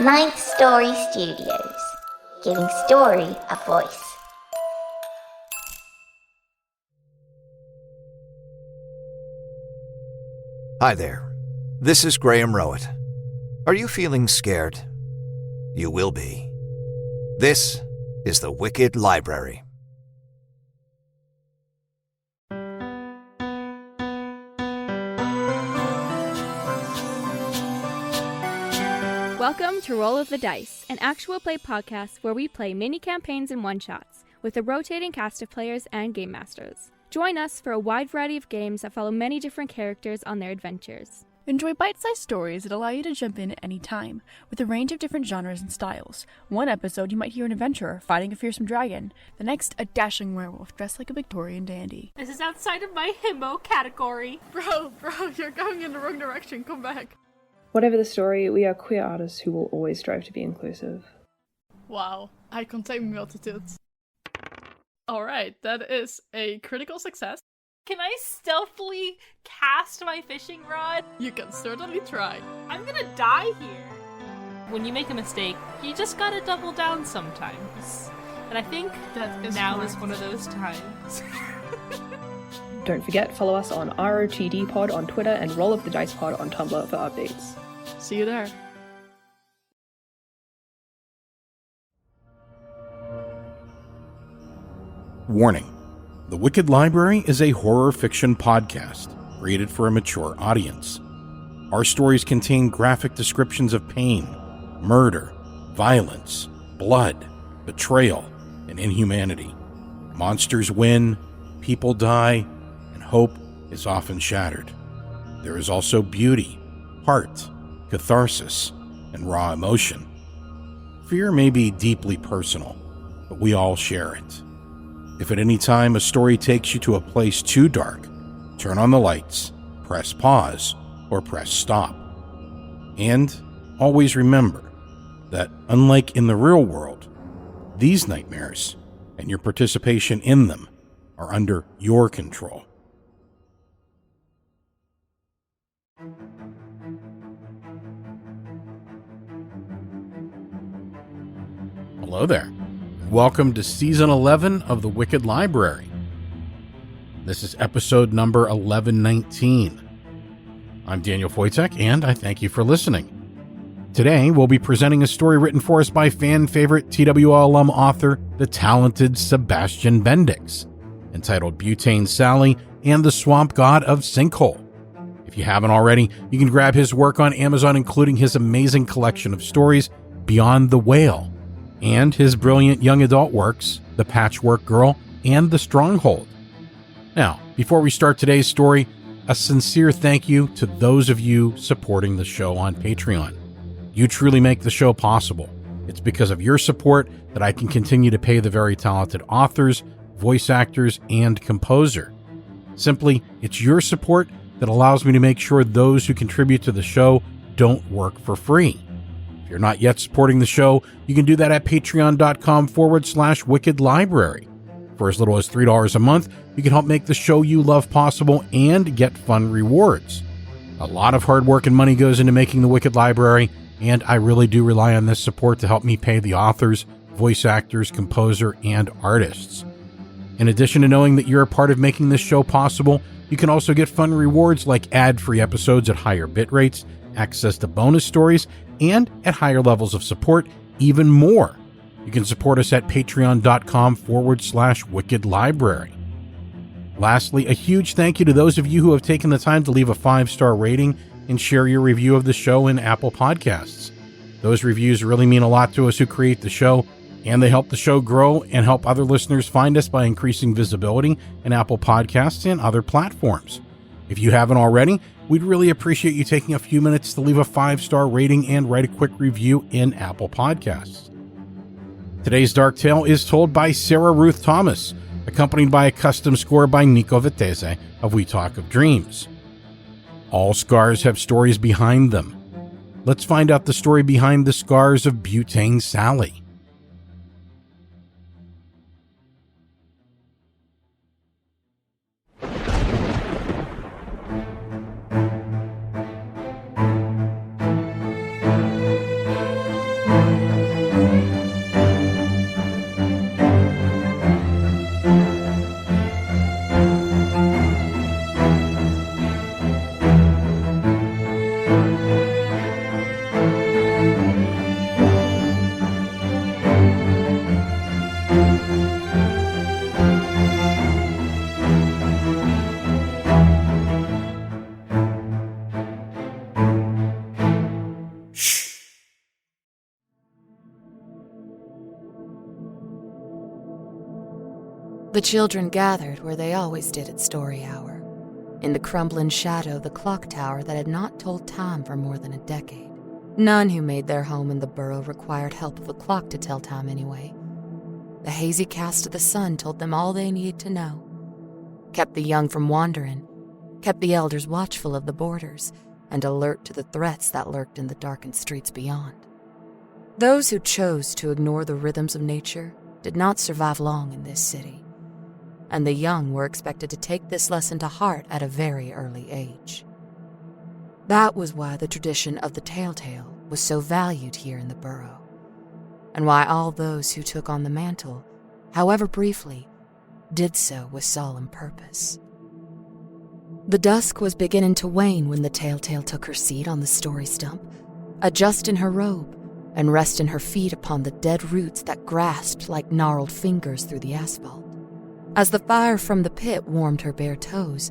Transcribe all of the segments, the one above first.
Ninth Story Studios, giving story a voice. Hi there, this is Graham Rowett. Are you feeling scared? You will be. This is the Wicked Library. Welcome to Roll of the Dice, an actual play podcast where we play mini campaigns and one-shots with a rotating cast of players and game masters. Join us for a wide variety of games that follow many different characters on their adventures. Enjoy bite-sized stories that allow you to jump in at any time, with a range of different genres and styles. One episode you might hear an adventurer fighting a fearsome dragon, the next a dashing werewolf dressed like a Victorian dandy. This is outside of my himbo category. Bro, you're going in the wrong direction, come back. Whatever the story, we are queer artists who will always strive to be inclusive. Wow, I contain multitudes. Alright, that is a critical success. Can I stealthily cast my fishing rod? You can certainly try. I'm gonna die here. When you make a mistake, you just gotta double down sometimes. And I think That is now smart. is one of those times. Don't forget, follow us on ROTD Pod on Twitter and Roll of the Dice Pod on Tumblr for updates. See you there. Warning. The Wicked Library is a horror fiction podcast created for a mature audience. Our stories contain graphic descriptions of pain, murder, violence, blood, betrayal, and inhumanity. Monsters win, people die, and hope is often shattered. There is also beauty, heart, catharsis, and raw emotion. Fear may be deeply personal, but we all share it. If at any time a story takes you to a place too dark, turn on the lights, press pause, or press stop. And always remember that, unlike in the real world, these nightmares and your participation in them are under your control. Hello there. Welcome to Season 11 of The Wicked Library. This is episode number 1119. I'm Daniel Foytik, and I thank you for listening. Today, we'll be presenting a story written for us by fan-favorite TWL alum author, the talented Sebastian Bendix, entitled Butane Sally and the Swamp God of Sinkhole. If you haven't already, you can grab his work on Amazon, including his amazing collection of stories, Beyond the Whale, and his brilliant young adult works, The Patchwork Girl and The Stronghold. Now, before we start today's story, a sincere thank you to those of you supporting the show on Patreon. You truly make the show possible. It's because of your support that I can continue to pay the very talented authors, voice actors, and composer. Simply, it's your support that allows me to make sure those who contribute to the show don't work for free. If you're not yet supporting the show, you can do that at patreon.com/Wicked Library. For as little as $3 a month, you can help make the show you love possible and get fun rewards. A lot of hard work and money goes into making the Wicked Library, and I really do rely on this support to help me pay the authors, voice actors, composer, and artists. In addition to knowing that you're a part of making this show possible, you can also get fun rewards like ad-free episodes at higher bit rates, access to bonus stories, and at higher levels of support, even more. You can support us at patreon.com/Wicked Library. Lastly, a huge thank you to those of you who have taken the time to leave a 5-star rating and share your review of the show in Apple Podcasts. Those reviews really mean a lot to us who create the show, and they help the show grow and help other listeners find us by increasing visibility in Apple Podcasts and other platforms. If you haven't already, we'd really appreciate you taking a few minutes to leave a 5-star rating and write a quick review in Apple Podcasts. Today's Dark Tale is told by Sarah Ruth Thomas, accompanied by a custom score by Nico Vettese of We Talk of Dreams. All scars have stories behind them. Let's find out the story behind the scars of Butane Sally. The children gathered where they always did at story hour, in the crumbling shadow of the clock tower that had not told time for more than a decade. None who made their home in the burrow required help of a clock to tell time anyway. The hazy cast of the sun told them all they needed to know, kept the young from wandering, kept the elders watchful of the borders, and alert to the threats that lurked in the darkened streets beyond. Those who chose to ignore the rhythms of nature did not survive long in this city, and the young were expected to take this lesson to heart at a very early age. That was why the tradition of the telltale was so valued here in the burrow, and why all those who took on the mantle, however briefly, did so with solemn purpose. The dusk was beginning to wane when the telltale took her seat on the story stump, adjusting her robe and resting her feet upon the dead roots that grasped like gnarled fingers through the asphalt. As the fire from the pit warmed her bare toes,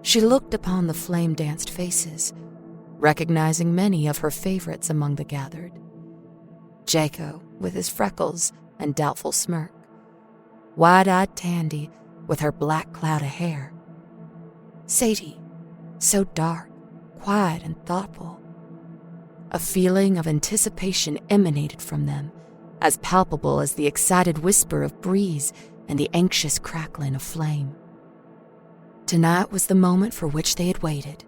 she looked upon the flame-danced faces, recognizing many of her favorites among the gathered. Jaco, with his freckles and doubtful smirk. Wide-eyed Tandy, with her black cloud of hair. Sadie, so dark, quiet, and thoughtful. A feeling of anticipation emanated from them, as palpable as the excited whisper of breeze and the anxious crackling of flame. Tonight was the moment for which they had waited,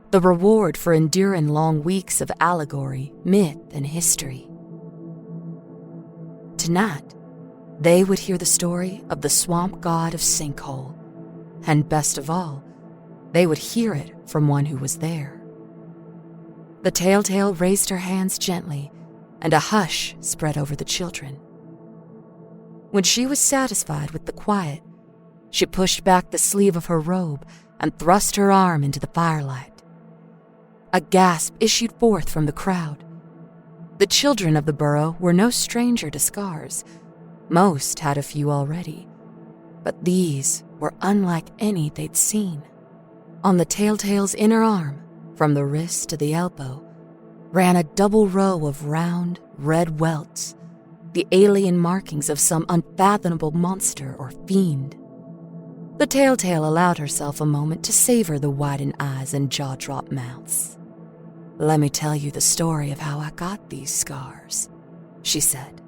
the reward for enduring long weeks of allegory, myth, and history. Tonight, they would hear the story of the swamp god of Sinkhole, and best of all, they would hear it from one who was there. The telltale raised her hands gently, and a hush spread over the children. When she was satisfied with the quiet, she pushed back the sleeve of her robe and thrust her arm into the firelight. A gasp issued forth from the crowd. The children of the burrow were no stranger to scars. Most had a few already, but these were unlike any they'd seen. On the telltale's inner arm, from the wrist to the elbow, ran a double row of round, red welts, the alien markings of some unfathomable monster or fiend. The telltale allowed herself a moment to savor the widened eyes and jaw-dropped mouths. "Let me tell you the story of how I got these scars," she said.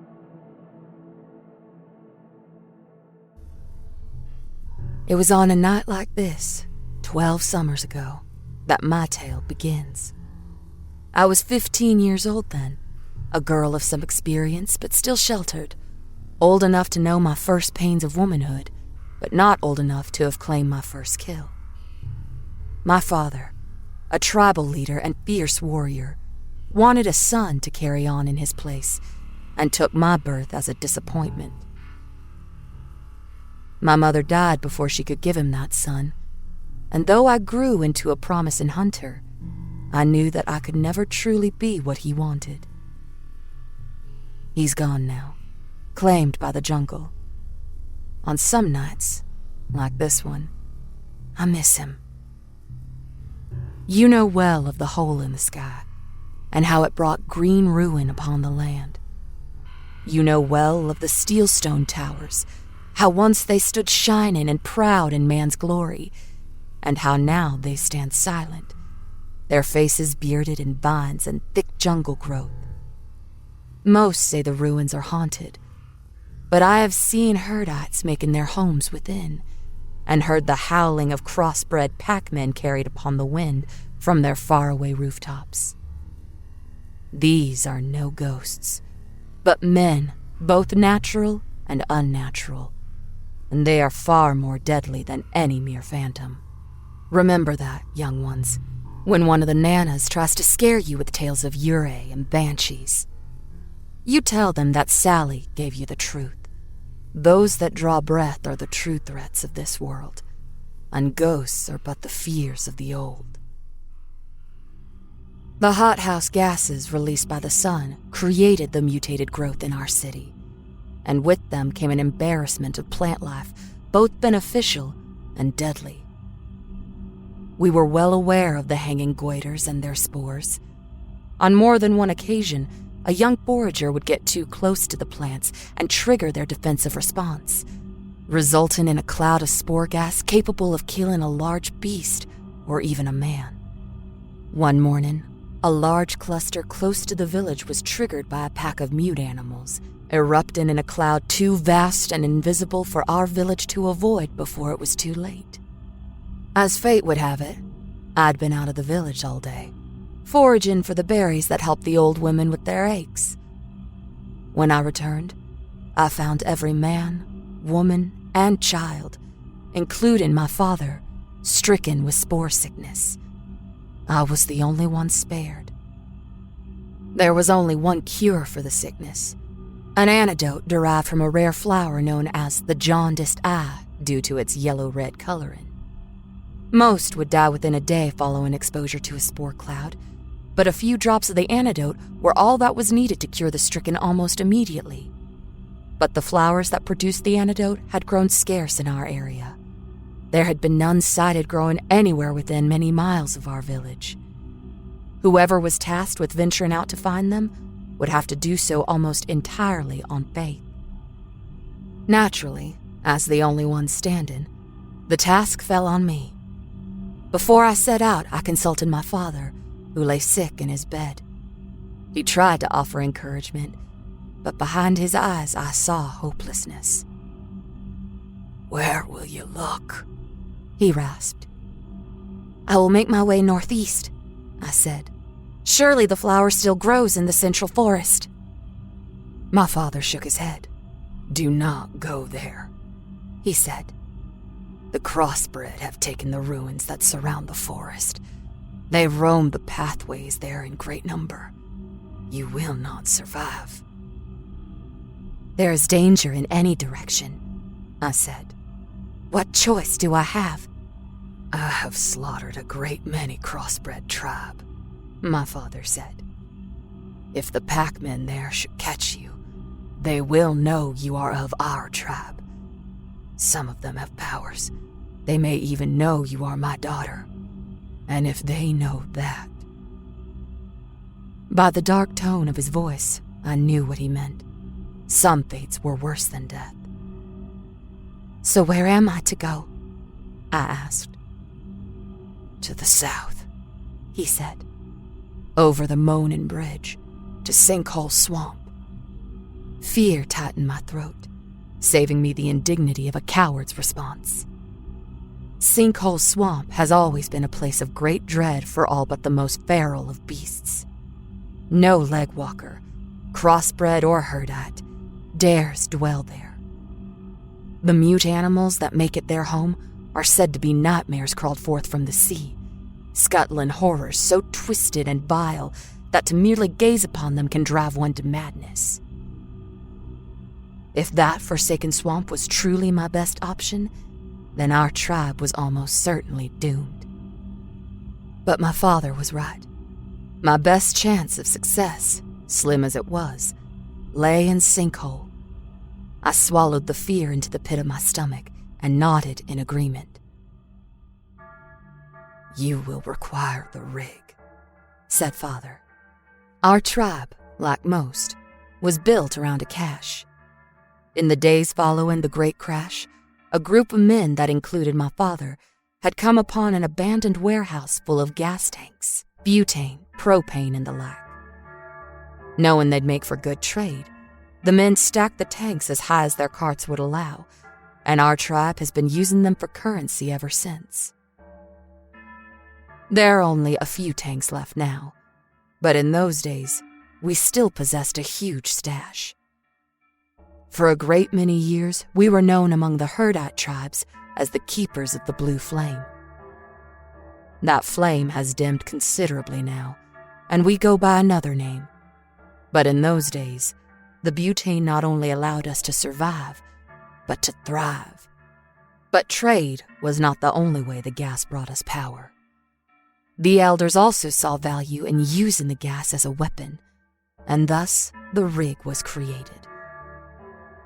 It was on a night like this, 12 summers ago, that my tale begins. I was 15 years old then, a girl of some experience but still sheltered, old enough to know my first pains of womanhood, but not old enough to have claimed my first kill. My father, a tribal leader and fierce warrior, wanted a son to carry on in his place, and took my birth as a disappointment. My mother died before she could give him that son, and though I grew into a promising hunter, I knew that I could never truly be what he wanted. He's gone now, claimed by the jungle. On some nights, like this one, I miss him. You know well of the hole in the sky, and how it brought green ruin upon the land. You know well of the steelstone towers, how once they stood shining and proud in man's glory, and how now they stand silent, their faces bearded in vines and thick jungle growth. Most say the ruins are haunted, but I have seen herdites making their homes within, and heard the howling of crossbred packmen carried upon the wind from their faraway rooftops. These are no ghosts, but men, both natural and unnatural, and they are far more deadly than any mere phantom. Remember that, young ones, when one of the nanas tries to scare you with tales of Yurei and banshees. You tell them that Sally gave you the truth. Those that draw breath are the true threats of this world, and ghosts are but the fears of the old. The hothouse gases released by the sun created the mutated growth in our city, and with them came an embarrassment of plant life, both beneficial and deadly. We were well aware of the hanging goiters and their spores. On more than one occasion, a young forager would get too close to the plants and trigger their defensive response, resulting in a cloud of spore gas capable of killing a large beast or even a man. One morning, a large cluster close to the village was triggered by a pack of mute animals, erupting in a cloud too vast and invisible for our village to avoid before it was too late. As fate would have it, I'd been out of the village all day, foraging for the berries that helped the old women with their aches. When I returned, I found every man, woman, and child, including my father, stricken with spore sickness. I was the only one spared. There was only one cure for the sickness, an antidote derived from a rare flower known as the jaundiced eye due to its yellow-red coloring. Most would die within a day following exposure to a spore cloud, but a few drops of the antidote were all that was needed to cure the stricken almost immediately. But the flowers that produced the antidote had grown scarce in our area. There had been none sighted growing anywhere within many miles of our village. Whoever was tasked with venturing out to find them would have to do so almost entirely on faith. Naturally, as the only one standing, the task fell on me. Before I set out, I consulted my father, who lay sick in his bed. He tried to offer encouragement, but behind his eyes I saw hopelessness. "Where will you look?" he rasped. "I will make my way northeast," I said. "Surely the flower still grows in the central forest." My father shook his head. "Do not go there," he said. "The crossbred have taken the ruins that surround the forest. They roam the pathways there in great number. You will not survive." "There is danger in any direction," I said. "What choice do I have?" "I have slaughtered a great many crossbred tribe," my father said. "If the packmen there should catch you, they will know you are of our tribe. Some of them have powers. They may even know you are my daughter. And if they know that..." By the dark tone of his voice, I knew what he meant. Some fates were worse than death. "So where am I to go?" I asked. "To the south," he said. "Over the Moanin' Bridge, to Sinkhole Swamp." Fear tightened my throat, saving me the indignity of a coward's response. Sinkhole Swamp has always been a place of great dread for all but the most feral of beasts. No legwalker, crossbred or herdite, dares dwell there. The mute animals that make it their home are said to be nightmares crawled forth from the sea, scuttling horrors so twisted and vile that to merely gaze upon them can drive one to madness. If that forsaken swamp was truly my best option, then our tribe was almost certainly doomed. But my father was right. My best chance of success, slim as it was, lay in Sinkhole. I swallowed the fear into the pit of my stomach and nodded in agreement. "You will require the rig," said Father. Our tribe, like most, was built around a cache. In the days following the Great Crash, a group of men that included my father had come upon an abandoned warehouse full of gas tanks, butane, propane, and the like. Knowing they'd make for good trade, the men stacked the tanks as high as their carts would allow, and our tribe has been using them for currency ever since. There are only a few tanks left now, but in those days, we still possessed a huge stash. For a great many years, we were known among the herdite tribes as the keepers of the blue flame. That flame has dimmed considerably now, and we go by another name. But in those days, the butane not only allowed us to survive, but to thrive. But trade was not the only way the gas brought us power. The elders also saw value in using the gas as a weapon, and thus the rig was created.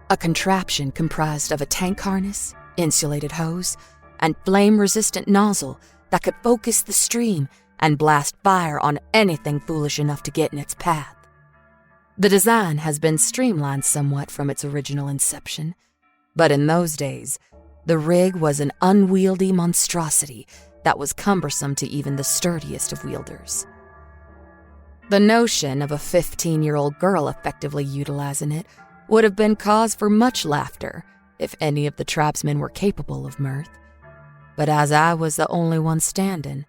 A contraption comprised of a tank harness, insulated hose, and flame-resistant nozzle that could focus the stream and blast fire on anything foolish enough to get in its path. The design has been streamlined somewhat from its original inception, But in those days, the rig was an unwieldy monstrosity that was cumbersome to even the sturdiest of wielders. The notion of a 15-year-old girl effectively utilizing it would have been cause for much laughter if any of the trapsmen were capable of mirth. But as I was the only one standing,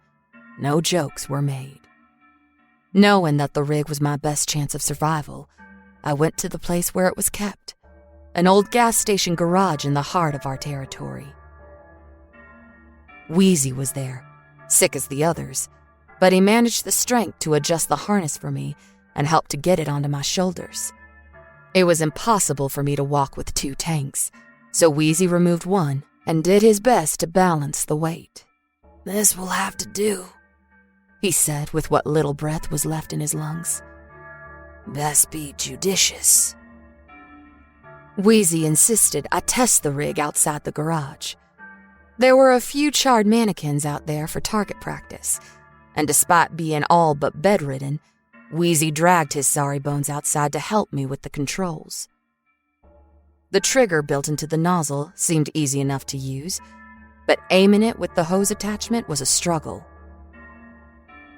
no jokes were made. Knowing that the rig was my best chance of survival, I went to the place where it was kept, an old gas station garage in the heart of our territory. Wheezy was there, sick as the others, but he managed the strength to adjust the harness for me and help to get it onto my shoulders. It was impossible for me to walk with 2 tanks, so Wheezy removed one and did his best to balance the weight. "This will have to do," he said with what little breath was left in his lungs. "Best be judicious." Wheezy insisted I test the rig outside the garage. There were a few charred mannequins out there for target practice, and despite being all but bedridden, Wheezy dragged his sorry bones outside to help me with the controls. The trigger built into the nozzle seemed easy enough to use, but aiming it with the hose attachment was a struggle.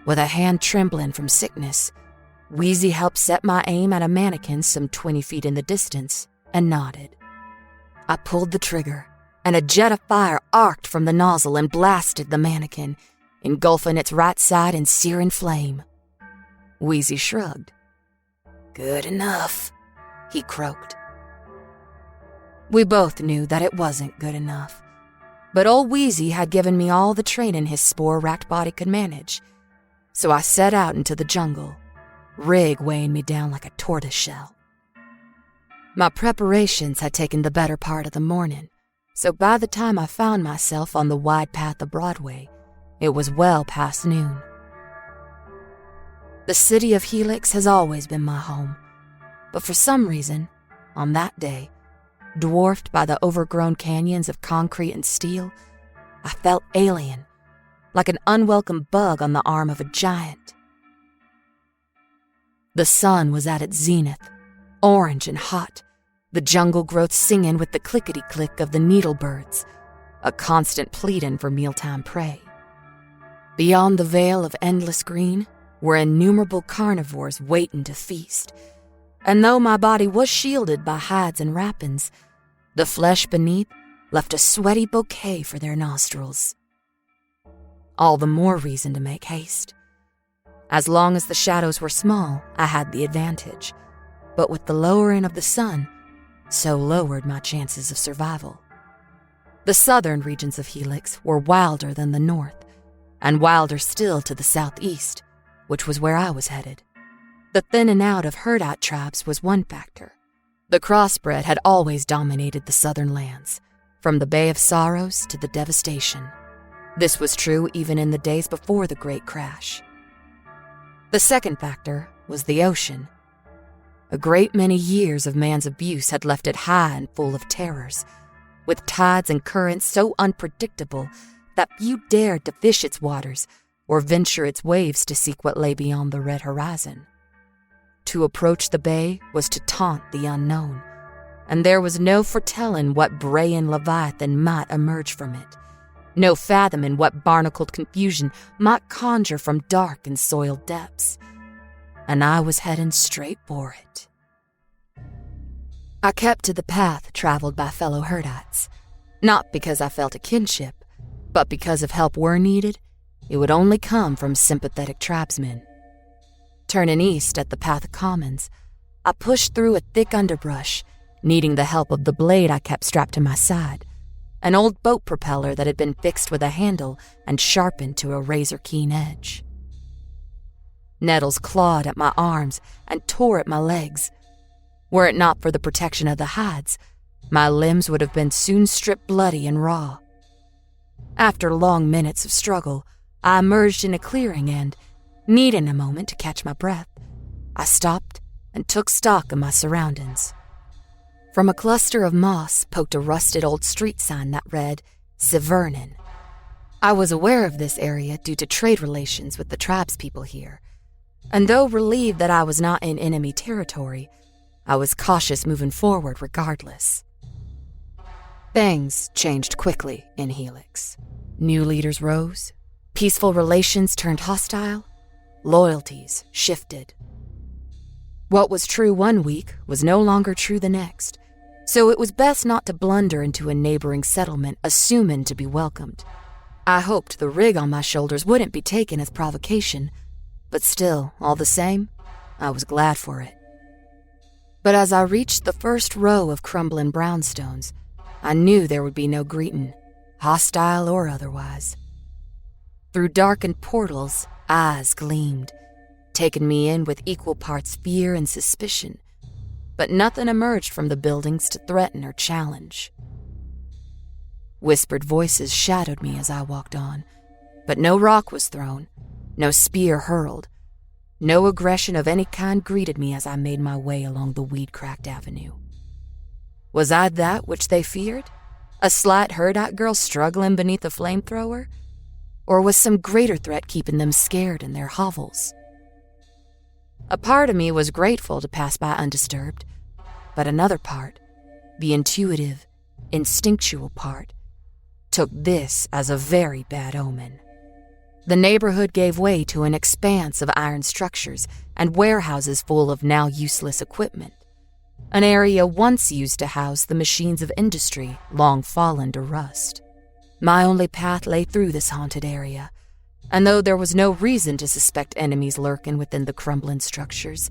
With a hand trembling from sickness, Wheezy helped set my aim at a mannequin some 20 feet in the distance and nodded. I pulled the trigger, and a jet of fire arced from the nozzle and blasted the mannequin, engulfing its right side in searing flame. Wheezy shrugged. "Good enough," he croaked. We both knew that it wasn't good enough, but old Wheezy had given me all the training his spore-racked body could manage, so I set out into the jungle, rig weighing me down like a tortoiseshell. My preparations had taken the better part of the morning, so by the time I found myself on the wide path of Broadway, it was well past noon. The city of Helix has always been my home, but for some reason, on that day, dwarfed by the overgrown canyons of concrete and steel, I felt alien, like an unwelcome bug on the arm of a giant. The sun was at its zenith, orange and hot, the jungle growth singing with the clickety-click of the needlebirds, a constant pleading for mealtime prey. Beyond the veil of endless green were innumerable carnivores waiting to feast, and though my body was shielded by hides and wrappings, the flesh beneath left a sweaty bouquet for their nostrils. All the more reason to make haste. As long as the shadows were small, I had the advantage, but with the lowering of the sun, so lowered my chances of survival. The southern regions of Helix were wilder than the north, and wilder still to the southeast, which was where I was headed. The thinning out of herd-out tribes was one factor. The crossbred had always dominated the southern lands, from the Bay of Sorrows to the Devastation. This was true even in the days before the Great Crash. The second factor was the ocean. A great many years of man's abuse had left it high and full of terrors, with tides and currents so unpredictable that few dared to fish its waters or venture its waves to seek what lay beyond the red horizon. To approach the bay was to taunt the unknown, and there was no foretelling what braying leviathan might emerge from it, no fathoming what barnacled confusion might conjure from dark and soiled depths, and I was heading straight for it. I kept to the path traveled by fellow herdites, not because I felt a kinship, but because if help were needed, it would only come from sympathetic tribesmen. Turning east at the path of commons, I pushed through a thick underbrush, needing the help of the blade I kept strapped to my side, an old boat propeller that had been fixed with a handle and sharpened to a razor-keen edge. Nettles clawed at my arms and tore at my legs. Were it not for the protection of the hides, my limbs would have been soon stripped bloody and raw. After long minutes of struggle, I emerged in a clearing and, needing a moment to catch my breath, I stopped and took stock of my surroundings. From a cluster of moss poked a rusted old street sign that read, Severnin. I was aware of this area due to trade relations with the tribespeople here, and though relieved that I was not in enemy territory, I was cautious moving forward regardless. Things changed quickly in Helix. New leaders rose, peaceful relations turned hostile, loyalties shifted. What was true one week was no longer true the next, so it was best not to blunder into a neighboring settlement assuming to be welcomed. I hoped the rig on my shoulders wouldn't be taken as provocation, but still, all the same, I was glad for it. But as I reached the first row of crumbling brownstones, I knew there would be no greeting, hostile or otherwise. Through darkened portals, eyes gleamed, taking me in with equal parts fear and suspicion, but nothing emerged from the buildings to threaten or challenge. Whispered voices shadowed me as I walked on, but no rock was thrown, no spear hurled, no aggression of any kind greeted me as I made my way along the weed-cracked avenue. Was I that which they feared? A slight Herdite girl struggling beneath a flamethrower? Or was some greater threat keeping them scared in their hovels? A part of me was grateful to pass by undisturbed, but another part, the intuitive, instinctual part, took this as a very bad omen. The neighborhood gave way to an expanse of iron structures and warehouses full of now useless equipment, an area once used to house the machines of industry long fallen to rust. My only path lay through this haunted area, and though there was no reason to suspect enemies lurking within the crumbling structures,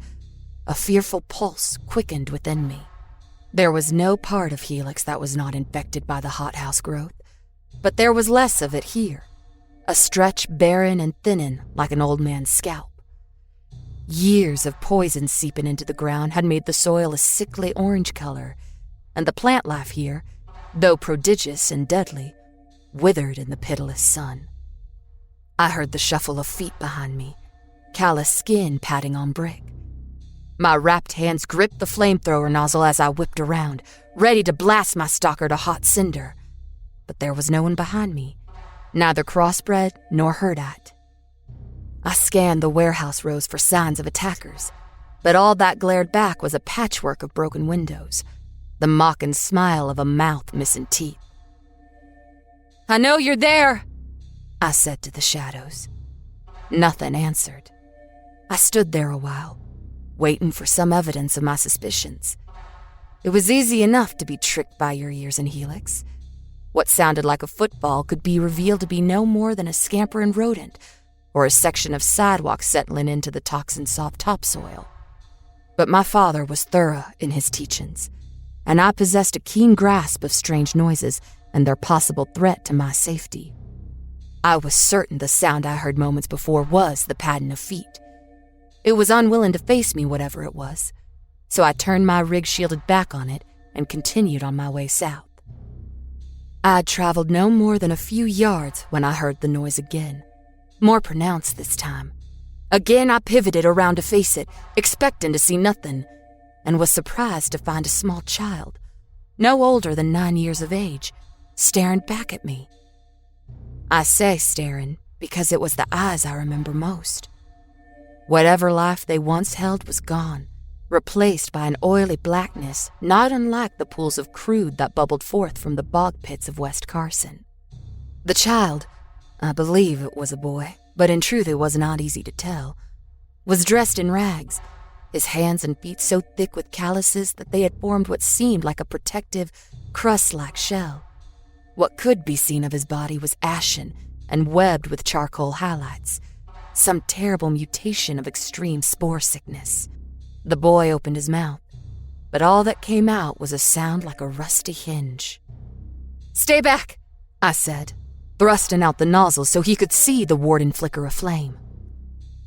a fearful pulse quickened within me. There was no part of Helix that was not infected by the hothouse growth, but there was less of it here, a stretch barren and thinning like an old man's scalp. Years of poison seeping into the ground had made the soil a sickly orange color, and the plant life here, though prodigious and deadly, withered in the pitiless sun. I heard the shuffle of feet behind me, callous skin patting on brick. My wrapped hands gripped the flamethrower nozzle as I whipped around, ready to blast my stalker to hot cinder. But there was no one behind me, neither crossbred nor Herdite. I scanned the warehouse rows for signs of attackers, but all that glared back was a patchwork of broken windows, the mocking smile of a mouth missing teeth. "I know you're there," I said to the shadows. Nothing answered. I stood there a while, waiting for some evidence of my suspicions. It was easy enough to be tricked by your ears in Helix. What sounded like a football could be revealed to be no more than a scampering rodent, or a section of sidewalk settling into the toxin-soft topsoil. But my father was thorough in his teachings, and I possessed a keen grasp of strange noises and their possible threat to my safety. I was certain the sound I heard moments before was the padding of feet. It was unwilling to face me, whatever it was, so I turned my rig shielded back on it and continued on my way south. I'd traveled no more than a few yards when I heard the noise again, more pronounced this time. Again I pivoted around to face it, expecting to see nothing, and was surprised to find a small child, no older than 9 years of age, staring back at me. I say staring because it was the eyes I remember most. Whatever life they once held was gone, replaced by an oily blackness not unlike the pools of crude that bubbled forth from the bog pits of West Carson. The child, I believe it was a boy, but in truth it was not easy to tell, was dressed in rags, his hands and feet so thick with calluses that they had formed what seemed like a protective, crust-like shell. What could be seen of his body was ashen and webbed with charcoal highlights, some terrible mutation of extreme spore sickness. The boy opened his mouth, but all that came out was a sound like a rusty hinge. "Stay back," I said, thrusting out the nozzle so he could see the warden flicker a flame.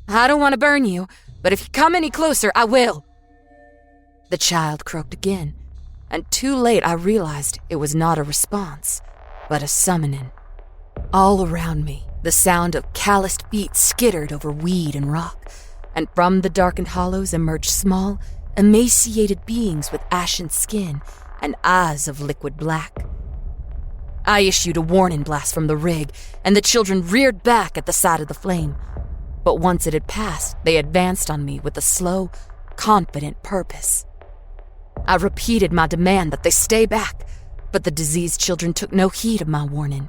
"I don't want to burn you, but if you come any closer, I will." The child croaked again, and too late I realized it was not a response, but a summoning. All around me, the sound of calloused feet skittered over weed and rock, and from the darkened hollows emerged small, emaciated beings with ashen skin and eyes of liquid black. I issued a warning blast from the rig, and the children reared back at the sight of the flame. But once it had passed, they advanced on me with a slow, confident purpose. I repeated my demand that they stay back, But the diseased children took no heed of my warning,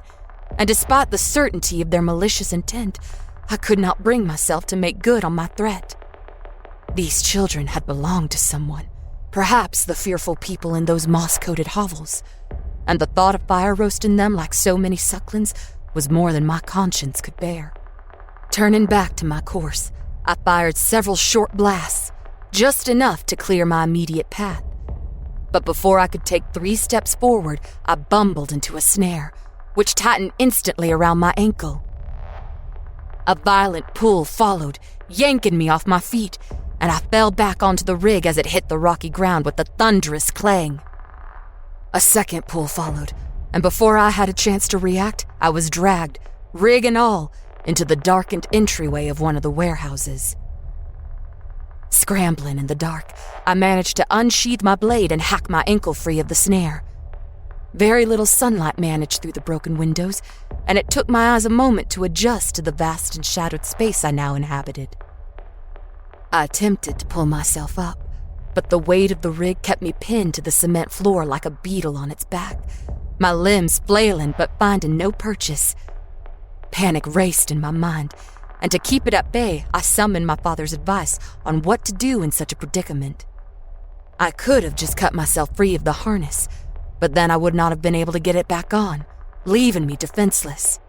and despite the certainty of their malicious intent, I could not bring myself to make good on my threat. These children had belonged to someone, perhaps the fearful people in those moss-coated hovels, and the thought of fire roasting them like so many sucklings was more than my conscience could bear. Turning back to my course, I fired several short blasts, just enough to clear my immediate path. But before I could take 3 steps forward, I bumbled into a snare, which tightened instantly around my ankle. A violent pull followed, yanking me off my feet, and I fell back onto the rig as it hit the rocky ground with a thunderous clang. A second pull followed, and before I had a chance to react, I was dragged, rig and all, into the darkened entryway of one of the warehouses. Scrambling in the dark, I managed to unsheath my blade and hack my ankle free of the snare. Very little sunlight managed through the broken windows, and it took my eyes a moment to adjust to the vast and shadowed space I now inhabited. I attempted to pull myself up, but the weight of the rig kept me pinned to the cement floor like a beetle on its back, my limbs flailing but finding no purchase. Panic raced in my mind, and to keep it at bay, I summoned my father's advice on what to do in such a predicament. I could have just cut myself free of the harness, but then I would not have been able to get it back on, leaving me defenseless.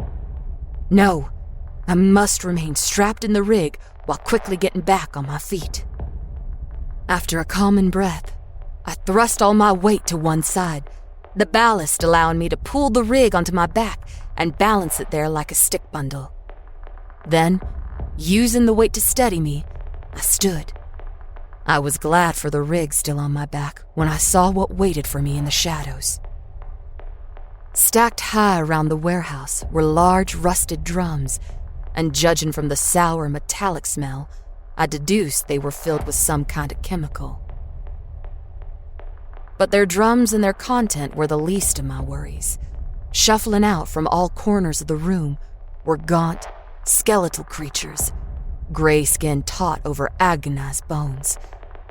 No, I must remain strapped in the rig while quickly getting back on my feet. After a common breath, I thrust all my weight to one side, the ballast allowing me to pull the rig onto my back and balance it there like a stick bundle. Then, using the weight to steady me, I stood. I was glad for the rig still on my back when I saw what waited for me in the shadows. Stacked high around the warehouse were large rusted drums, and judging from the sour metallic smell, I deduced they were filled with some kind of chemical. But their drums and their content were the least of my worries. Shuffling out from all corners of the room were gaunt, skeletal creatures, gray-skinned taut over agonized bones,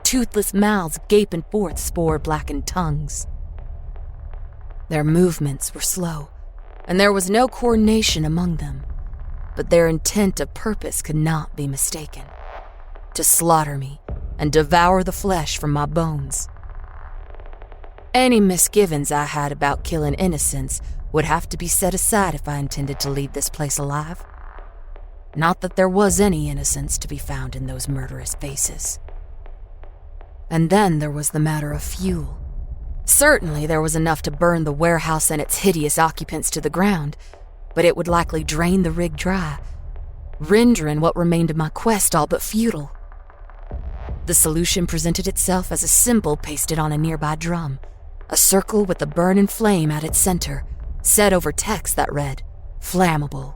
toothless mouths gaping forth spore-blackened tongues. Their movements were slow, and there was no coordination among them, but their intent of purpose could not be mistaken: to slaughter me and devour the flesh from my bones. Any misgivings I had about killing innocents would have to be set aside if I intended to leave this place alive. Not that there was any innocence to be found in those murderous faces. And then there was the matter of fuel. Certainly there was enough to burn the warehouse and its hideous occupants to the ground, but it would likely drain the rig dry, rendering what remained of my quest all but futile. The solution presented itself as a symbol pasted on a nearby drum, a circle with a burning flame at its center, set over text that read, "Flammable."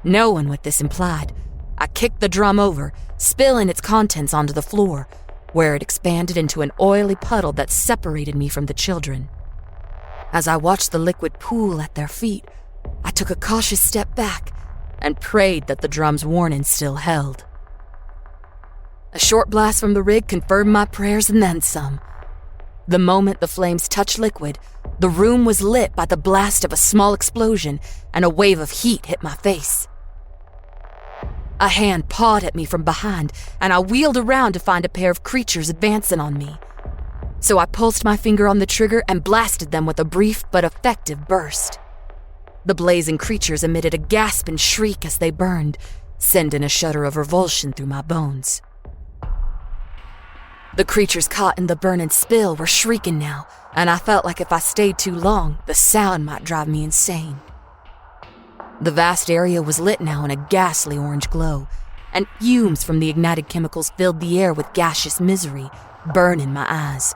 Knowing what this implied, I kicked the drum over, spilling its contents onto the floor, where it expanded into an oily puddle that separated me from the children. As I watched the liquid pool at their feet, I took a cautious step back and prayed that the drum's warning still held. A short blast from the rig confirmed my prayers and then some. The moment the flames touched liquid, the room was lit by the blast of a small explosion, and a wave of heat hit my face. A hand pawed at me from behind, and I wheeled around to find a pair of creatures advancing on me. So I pulsed my finger on the trigger and blasted them with a brief but effective burst. The blazing creatures emitted a gasp and shriek as they burned, sending a shudder of revulsion through my bones. The creatures caught in the burning spill were shrieking now, and I felt like if I stayed too long, the sound might drive me insane. The vast area was lit now in a ghastly orange glow, and fumes from the ignited chemicals filled the air with gaseous misery, burning my eyes.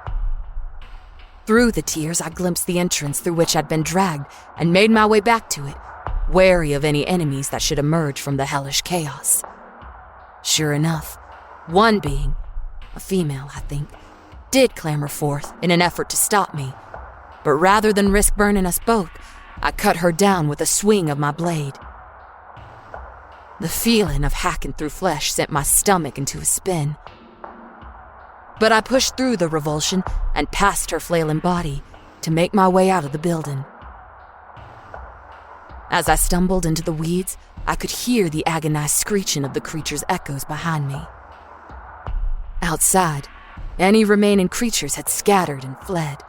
Through the tears, I glimpsed the entrance through which I'd been dragged and made my way back to it, wary of any enemies that should emerge from the hellish chaos. Sure enough, one being, a female, I think, did clamber forth in an effort to stop me, but rather than risk burning us both, I cut her down with a swing of my blade. The feeling of hacking through flesh sent my stomach into a spin. But I pushed through the revulsion and past her flailing body, to make my way out of the building. As I stumbled into the weeds, I could hear the agonized screeching of the creature's echoes behind me. Outside, any remaining creatures had scattered and fled,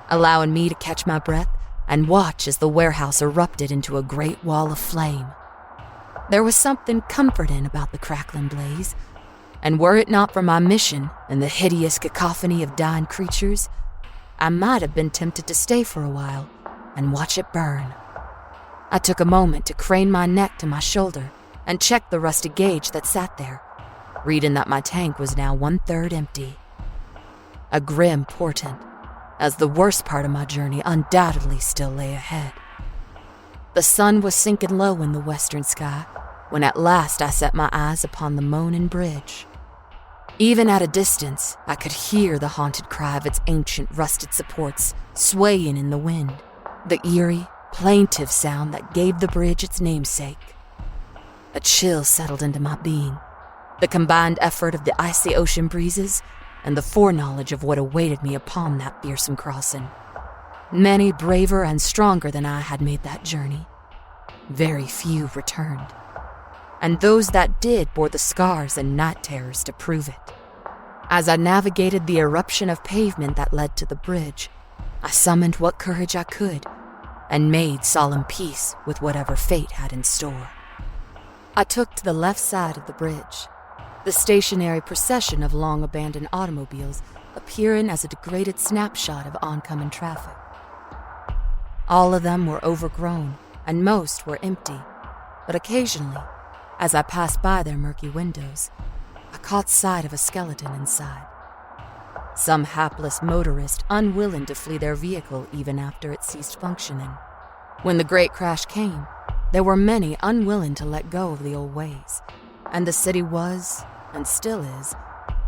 allowing me to catch my breath and watch as the warehouse erupted into a great wall of flame. There was something comforting about the crackling blaze, and were it not for my mission and the hideous cacophony of dying creatures, I might have been tempted to stay for a while and watch it burn. I took a moment to crane my neck to my shoulder and check the rusty gauge that sat there, reading that my tank was now 1/3 empty. A grim portent, as the worst part of my journey undoubtedly still lay ahead. The sun was sinking low in the western sky when at last I set my eyes upon the moaning bridge. Even at a distance, I could hear the haunted cry of its ancient rusted supports swaying in the wind, the eerie, plaintive sound that gave the bridge its namesake. A chill settled into my being, the combined effort of the icy ocean breezes and the foreknowledge of what awaited me upon that fearsome crossing. Many braver and stronger than I had made that journey. Very few returned, and those that did bore the scars and night terrors to prove it. As I navigated the eruption of pavement that led to the bridge, I summoned what courage I could and made solemn peace with whatever fate had in store. I took to the left side of the bridge, the stationary procession of long-abandoned automobiles appearing as a degraded snapshot of oncoming traffic. All of them were overgrown, and most were empty, but occasionally, as I passed by their murky windows, I caught sight of a skeleton inside. Some hapless motorist unwilling to flee their vehicle even after it ceased functioning. When the great crash came, there were many unwilling to let go of the old ways, and the city was, and still is,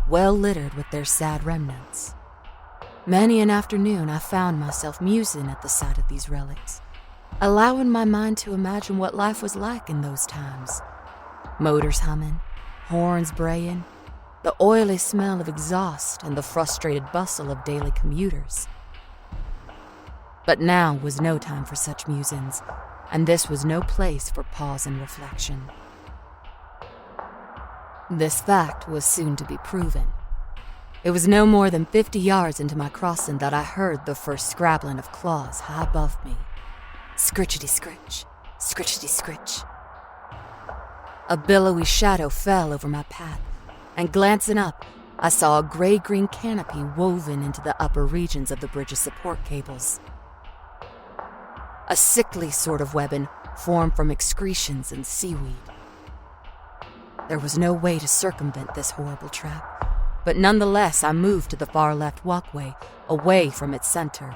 well littered with their sad remnants. Many an afternoon I found myself musing at the sight of these relics, allowing my mind to imagine what life was like in those times. Motors humming, horns braying, the oily smell of exhaust and the frustrated bustle of daily commuters. But now was no time for such musings, and this was no place for pause and reflection. This fact was soon to be proven. It was no more than 50 yards into my crossing that I heard the first scrabbling of claws high above me. Scritchety-scritch, scritchety-scritch. A billowy shadow fell over my path, and glancing up, I saw a gray-green canopy woven into the upper regions of the bridge's support cables. A sickly sort of webbing formed from excretions and seaweed. There was no way to circumvent this horrible trap, but nonetheless I moved to the far left walkway, away from its center.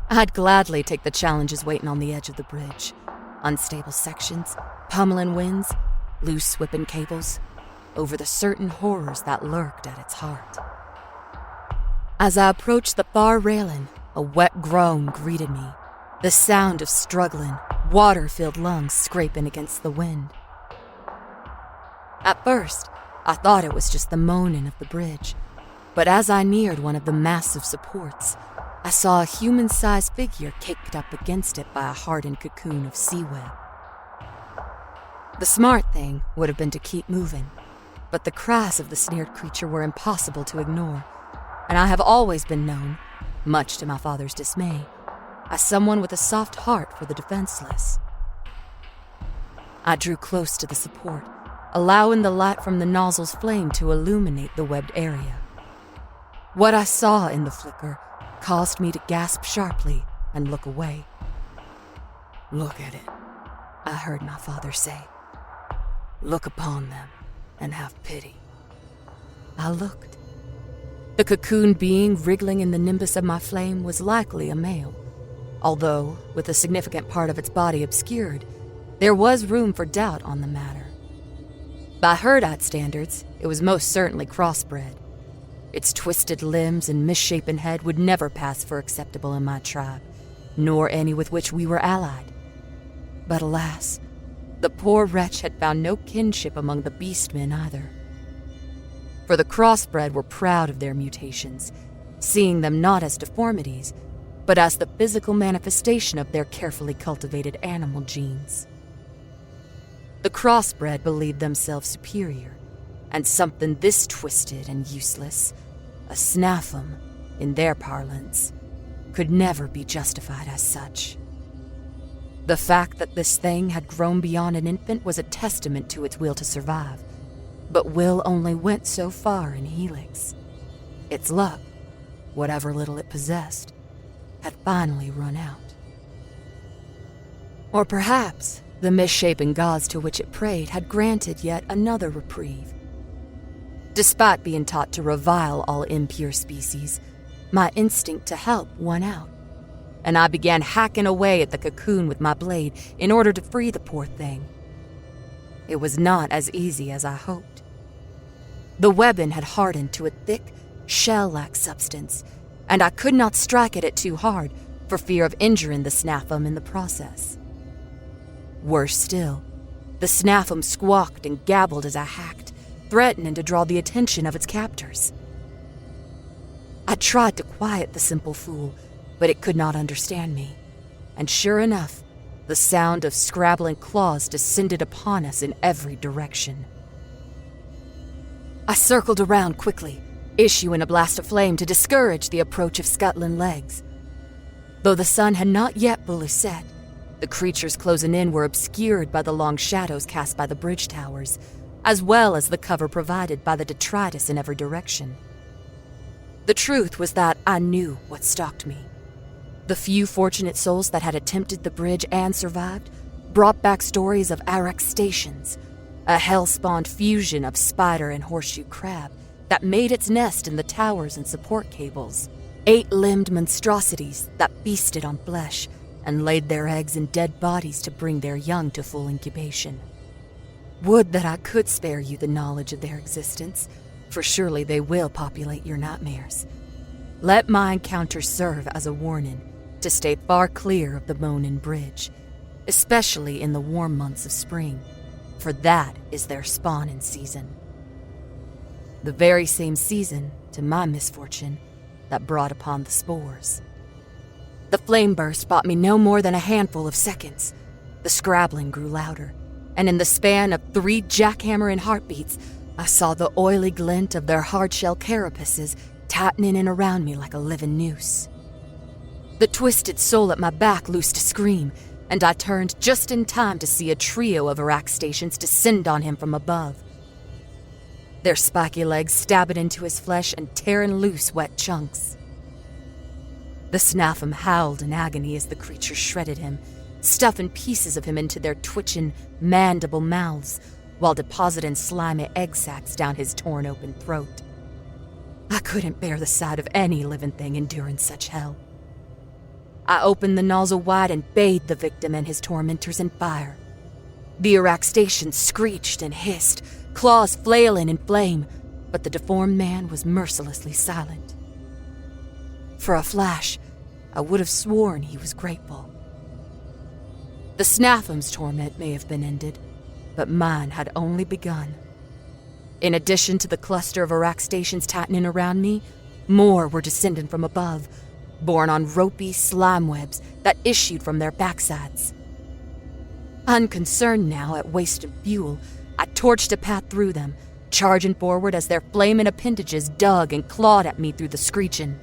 I'd gladly take the challenges waiting on the edge of the bridge. Unstable sections, pummeling winds, loose whipping cables, over the certain horrors that lurked at its heart. As I approached the far railing, a wet groan greeted me, the sound of struggling, water-filled lungs scraping against the wind. At first, I thought it was just the moaning of the bridge, but as I neared one of the massive supports, I saw a human-sized figure caked up against it by a hardened cocoon of sea web. The smart thing would have been to keep moving, but the cries of the sneered creature were impossible to ignore, and I have always been known, much to my father's dismay, as someone with a soft heart for the defenseless. I drew close to the support, allowing the light from the nozzle's flame to illuminate the webbed area. What I saw in the flicker caused me to gasp sharply and look away. "Look at it," I heard my father say. "Look upon them and have pity." I looked. The cocoon being wriggling in the nimbus of my flame was likely a male, although, with a significant part of its body obscured, there was room for doubt on the matter. By herd-eyed standards, it was most certainly crossbred. Its twisted limbs and misshapen head would never pass for acceptable in my tribe, nor any with which we were allied. But alas, the poor wretch had found no kinship among the beastmen either. For the crossbred were proud of their mutations, seeing them not as deformities, but as the physical manifestation of their carefully cultivated animal genes. The crossbred believed themselves superior, and something this twisted and useless, a snaffum, in their parlance, could never be justified as such. The fact that this thing had grown beyond an infant was a testament to its will to survive, but will only went so far in Helix. Its luck, whatever little it possessed, had finally run out. Or perhaps the misshapen gods to which it prayed had granted yet another reprieve. Despite being taught to revile all impure species, my instinct to help won out, and I began hacking away at the cocoon with my blade in order to free the poor thing. It was not as easy as I hoped. The webbing had hardened to a thick, shell-like substance, and I could not strike at it too hard for fear of injuring the snaffum in the process. Worse still, the snaffum squawked and gabbled as I hacked, threatening to draw the attention of its captors. I tried to quiet the simple fool, but it could not understand me, and sure enough, the sound of scrabbling claws descended upon us in every direction. I circled around quickly, issuing a blast of flame to discourage the approach of scuttling legs. Though the sun had not yet fully set, the creatures closing in were obscured by the long shadows cast by the bridge towers, as well as the cover provided by the detritus in every direction. The truth was that I knew what stalked me. The few fortunate souls that had attempted the bridge and survived brought back stories of arrextations, a hell-spawned fusion of spider and horseshoe crab that made its nest in the towers and support cables, 8-limbed monstrosities that feasted on flesh and laid their eggs in dead bodies to bring their young to full incubation. Would that I could spare you the knowledge of their existence, for surely they will populate your nightmares. Let my encounter serve as a warning to stay far clear of the Moanin' Bridge, especially in the warm months of spring, for that is their spawning season. The very same season, to my misfortune, that brought upon the spores. The flame burst bought me no more than a handful of seconds. The scrabbling grew louder, and in the span of 3 jackhammering heartbeats, I saw the oily glint of their hard-shell carapaces tightening in around me like a living noose. The twisted soul at my back loosed a scream, and I turned just in time to see a trio of arrextations descend on him from above. Their spiky legs stabbing into his flesh and tearing loose wet chunks. The snaffum howled in agony as the creatures shredded him, stuffing pieces of him into their twitching, mandible mouths, while depositing slimy egg sacs down his torn-open throat. I couldn't bear the sight of any living thing enduring such hell. I opened the nozzle wide and bathed the victim and his tormentors in fire. The arrextations screeched and hissed, claws flailing in flame, but the deformed man was mercilessly silent. For a flash, I would have sworn he was grateful. The snaffum's torment may have been ended, but mine had only begun. In addition to the cluster of arrextations tightening around me, more were descending from above, borne on ropey slime webs that issued from their backsides. Unconcerned now at wasting fuel, I torched a path through them, charging forward as their flaming appendages dug and clawed at me through the screeching.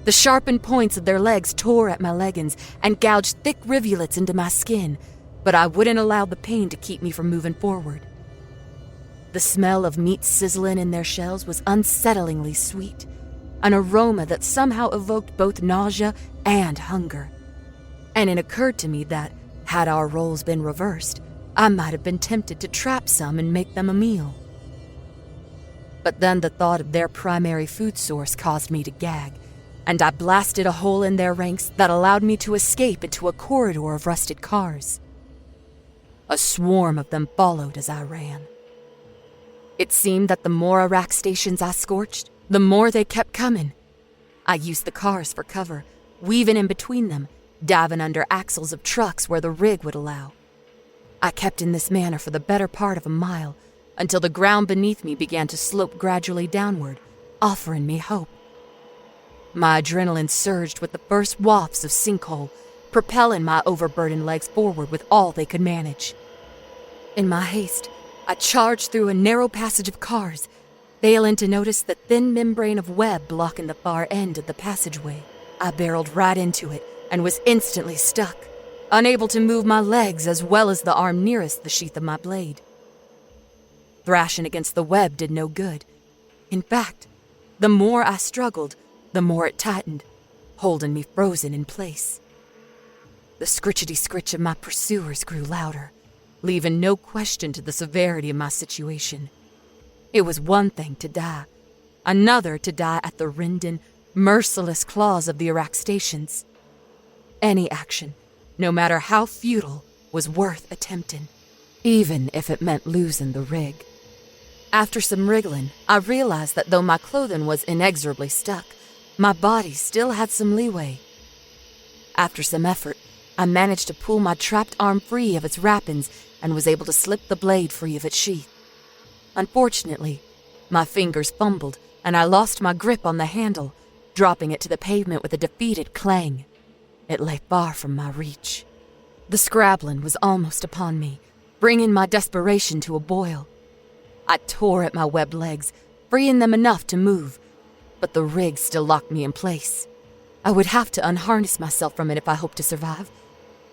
The sharpened points of their legs tore at my leggings and gouged thick rivulets into my skin, but I wouldn't allow the pain to keep me from moving forward. The smell of meat sizzling in their shells was unsettlingly sweet, an aroma that somehow evoked both nausea and hunger. And it occurred to me that, had our roles been reversed, I might have been tempted to trap some and make them a meal. But then the thought of their primary food source caused me to gag, and I blasted a hole in their ranks that allowed me to escape into a corridor of rusted cars. A swarm of them followed as I ran. It seemed that the more arrextations I scorched, the more they kept coming. I used the cars for cover, weaving in between them, diving under axles of trucks where the rig would allow. I kept in this manner for the better part of a mile, until the ground beneath me began to slope gradually downward, offering me hope. My adrenaline surged with the first wafts of sinkhole, propelling my overburdened legs forward with all they could manage. In my haste, I charged through a narrow passage of cars, failing to notice the thin membrane of web blocking the far end of the passageway. I barreled right into it and was instantly stuck, unable to move my legs as well as the arm nearest the sheath of my blade. Thrashing against the web did no good. In fact, the more I struggled, the more it tightened, holding me frozen in place. The scritchety-scritch of my pursuers grew louder, leaving no question to the severity of my situation. It was one thing to die, another to die at the rending, merciless claws of the Araxtations. Any action, no matter how futile, was worth attempting, even if it meant losing the rig. After some wriggling, I realized that though my clothing was inexorably stuck, my body still had some leeway. After some effort, I managed to pull my trapped arm free of its wrappings and was able to slip the blade free of its sheath. Unfortunately, my fingers fumbled and I lost my grip on the handle, dropping it to the pavement with a defeated clang. It lay far from my reach. The scrabbling was almost upon me, bringing my desperation to a boil. I tore at my webbed legs, freeing them enough to move, but the rig still locked me in place. I would have to unharness myself from it if I hoped to survive.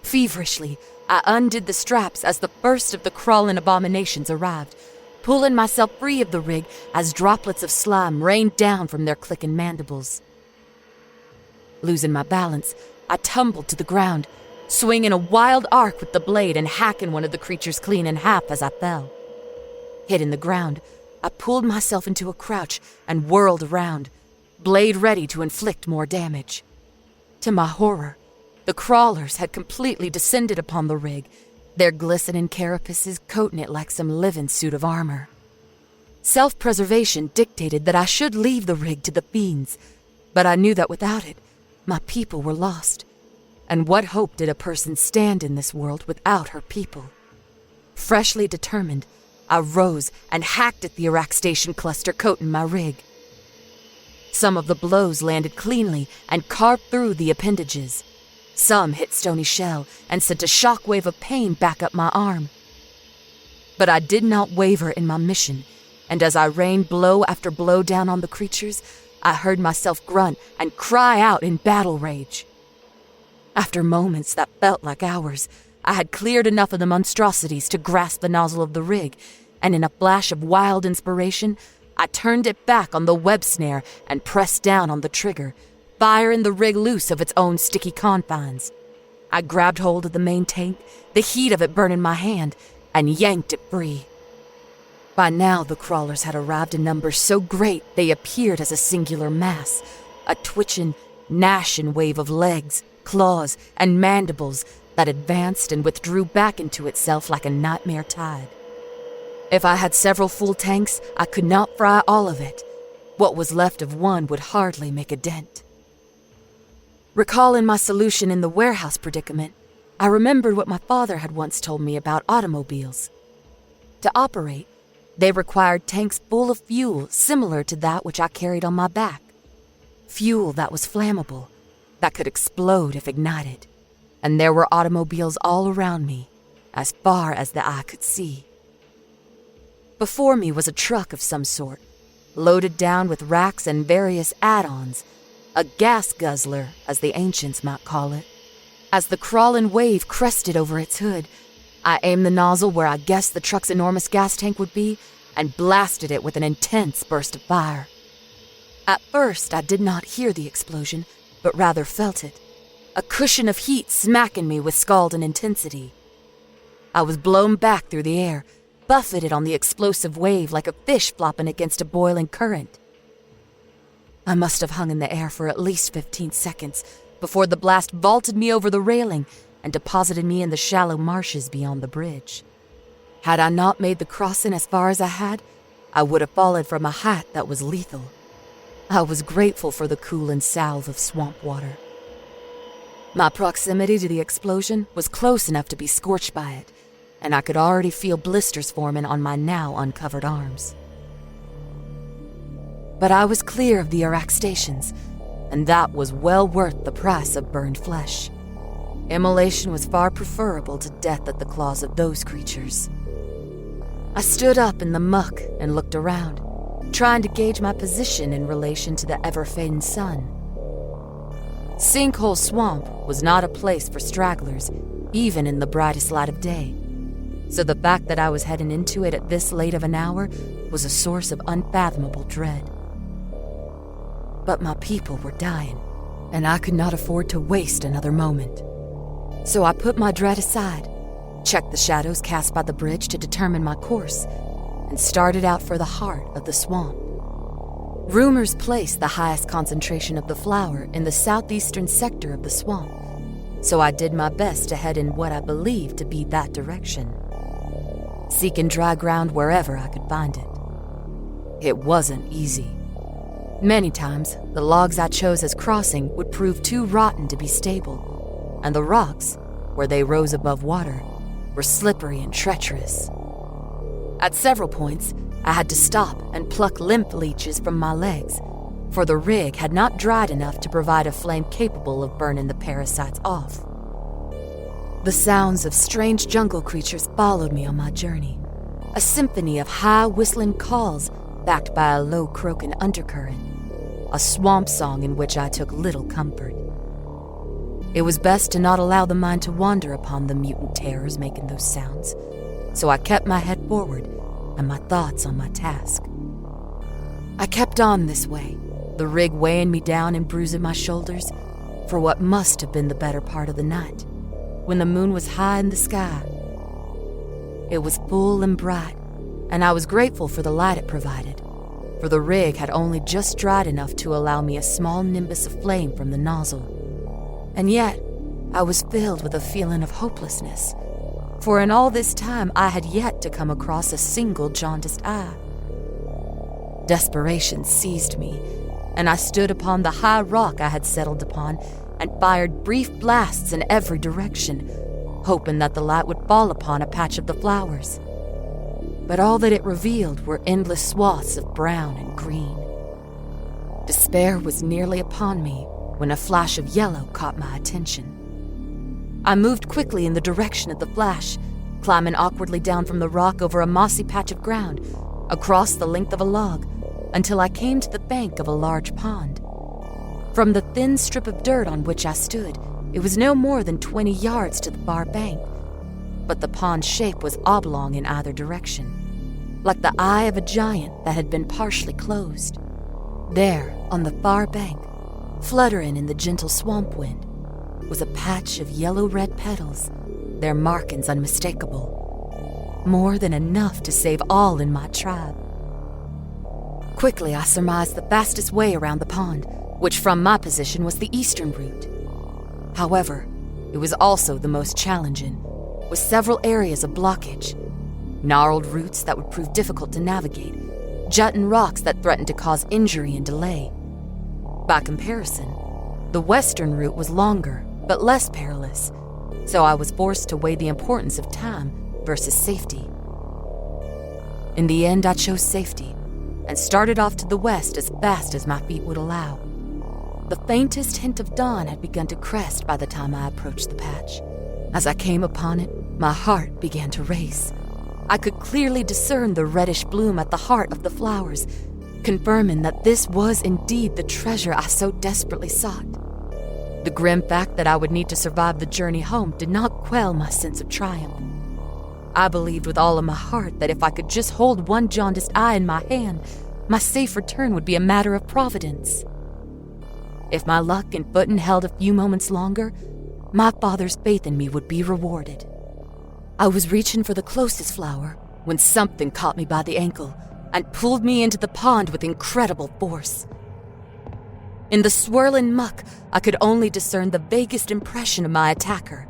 Feverishly, I undid the straps as the first of the crawling abominations arrived, pulling myself free of the rig as droplets of slime rained down from their clicking mandibles. Losing my balance, I tumbled to the ground, swinging a wild arc with the blade and hacking one of the creatures clean in half as I fell. Hitting the ground, I pulled myself into a crouch and whirled around, blade ready to inflict more damage. To my horror, the crawlers had completely descended upon the rig, their glistening carapaces coating it like some living suit of armor. Self-preservation dictated that I should leave the rig to the fiends, but I knew that without it, my people were lost. And what hope did a person stand in this world without her people? Freshly determined, I rose and hacked at the Araxtation cluster coating my rig. Some of the blows landed cleanly and carved through the appendages. Some hit Stony Shell and sent a shockwave of pain back up my arm. But I did not waver in my mission, and as I rained blow after blow down on the creatures, I heard myself grunt and cry out in battle rage. After moments that felt like hours, I had cleared enough of the monstrosities to grasp the nozzle of the rig, and in a flash of wild inspiration, I turned it back on the web snare and pressed down on the trigger, firing the rig loose of its own sticky confines. I grabbed hold of the main tank, the heat of it burning my hand, and yanked it free. By now, the crawlers had arrived in numbers so great they appeared as a singular mass, a twitching, gnashing wave of legs, claws, and mandibles that advanced and withdrew back into itself like a nightmare tide. If I had several full tanks, I could not fry all of it. What was left of one would hardly make a dent. Recalling my solution in the warehouse predicament, I remembered what my father had once told me about automobiles. To operate, they required tanks full of fuel similar to that which I carried on my back. Fuel that was flammable, that could explode if ignited. And there were automobiles all around me, as far as the eye could see. Before me was a truck of some sort, loaded down with racks and various add-ons, a gas guzzler, as the ancients might call it. As the crawling wave crested over its hood, I aimed the nozzle where I guessed the truck's enormous gas tank would be and blasted it with an intense burst of fire. At first, I did not hear the explosion, but rather felt it, a cushion of heat smacking me with scalding intensity. I was blown back through the air, buffeted on the explosive wave like a fish flopping against a boiling current. I must have hung in the air for at least 15 seconds before the blast vaulted me over the railing and deposited me in the shallow marshes beyond the bridge. Had I not made the crossing as far as I had, I would have fallen from a height that was lethal. I was grateful for the cooling salve of swamp water. My proximity to the explosion was close enough to be scorched by it, and I could already feel blisters forming on my now uncovered arms. But I was clear of the Araxtations, and that was well worth the price of burned flesh. Immolation was far preferable to death at the claws of those creatures. I stood up in the muck and looked around, trying to gauge my position in relation to the ever-fading sun. Sinkhole Swamp was not a place for stragglers, even in the brightest light of day, so the fact that I was heading into it at this late of an hour was a source of unfathomable dread. But my people were dying, and I could not afford to waste another moment. So I put my dread aside, checked the shadows cast by the bridge to determine my course, and started out for the heart of the swamp. Rumors placed the highest concentration of the flower in the southeastern sector of the swamp, so I did my best to head in what I believed to be that direction, seeking dry ground wherever I could find it. It wasn't easy. Many times, the logs I chose as crossing would prove too rotten to be stable, and the rocks, where they rose above water, were slippery and treacherous. At several points, I had to stop and pluck lymph leeches from my legs, for the rig had not dried enough to provide a flame capable of burning the parasites off. The sounds of strange jungle creatures followed me on my journey, a symphony of high whistling calls backed by a low croaking undercurrent, a swamp song in which I took little comfort. It was best to not allow the mind to wander upon the mutant terrors making those sounds, so I kept my head forward and my thoughts on my task. I kept on this way, the rig weighing me down and bruising my shoulders, for what must have been the better part of the night, when the moon was high in the sky. It was full and bright, and I was grateful for the light it provided, for the rig had only just dried enough to allow me a small nimbus of flame from the nozzle. And yet, I was filled with a feeling of hopelessness, for in all this time I had yet to come across a single jaundiced eye. Desperation seized me, and I stood upon the high rock I had settled upon and fired brief blasts in every direction, hoping that the light would fall upon a patch of the flowers. But all that it revealed were endless swaths of brown and green. Despair was nearly upon me when a flash of yellow caught my attention. I moved quickly in the direction of the flash, climbing awkwardly down from the rock over a mossy patch of ground, across the length of a log, until I came to the bank of a large pond. From the thin strip of dirt on which I stood, it was no more than 20 yards to the far bank, but the pond's shape was oblong in either direction, like the eye of a giant that had been partially closed. There, on the far bank, fluttering in the gentle swamp wind, was a patch of yellow-red petals, their markings unmistakable, more than enough to save all in my tribe. Quickly I surmised the fastest way around the pond, which from my position was the eastern route. However, it was also the most challenging, with several areas of blockage, gnarled roots that would prove difficult to navigate, jutting rocks that threatened to cause injury and delay. By comparison, the western route was longer, but less perilous, so I was forced to weigh the importance of time versus safety. In the end, I chose safety, and started off to the west as fast as my feet would allow. The faintest hint of dawn had begun to crest by the time I approached the patch. As I came upon it, my heart began to race. I could clearly discern the reddish bloom at the heart of the flowers, confirming that this was indeed the treasure I so desperately sought. The grim fact that I would need to survive the journey home did not quell my sense of triumph. I believed with all of my heart that if I could just hold one jaundiced eye in my hand, my safe return would be a matter of providence. If my luck and footing held a few moments longer, my father's faith in me would be rewarded. I was reaching for the closest flower when something caught me by the ankle and pulled me into the pond with incredible force. In the swirling muck, I could only discern the vaguest impression of my attacker.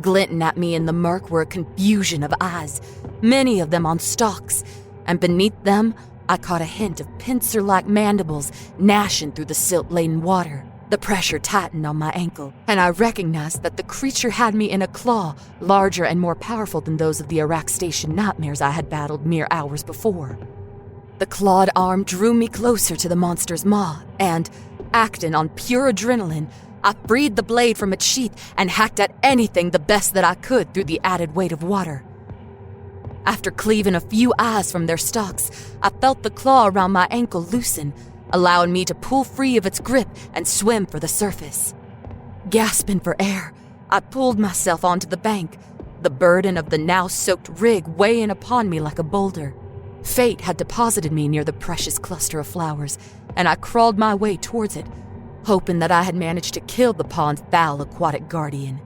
Glinting at me in the murk were a confusion of eyes, many of them on stalks, and beneath them I caught a hint of pincer-like mandibles gnashing through the silt-laden water. The pressure tightened on my ankle, and I recognized that the creature had me in a claw larger and more powerful than those of the Iraq Station nightmares I had battled mere hours before. The clawed arm drew me closer to the monster's maw, and, Acting on pure adrenaline, I freed the blade from its sheath and hacked at anything the best that I could through the added weight of water. After cleaving a few eyes from their stalks, I felt the claw around my ankle loosen, allowing me to pull free of its grip and swim for the surface. Gasping for air, I pulled myself onto the bank, the burden of the now-soaked rig weighing upon me like a boulder. Fate had deposited me near the precious cluster of flowers, and I crawled my way towards it, hoping that I had managed to kill the pond's foul aquatic guardian.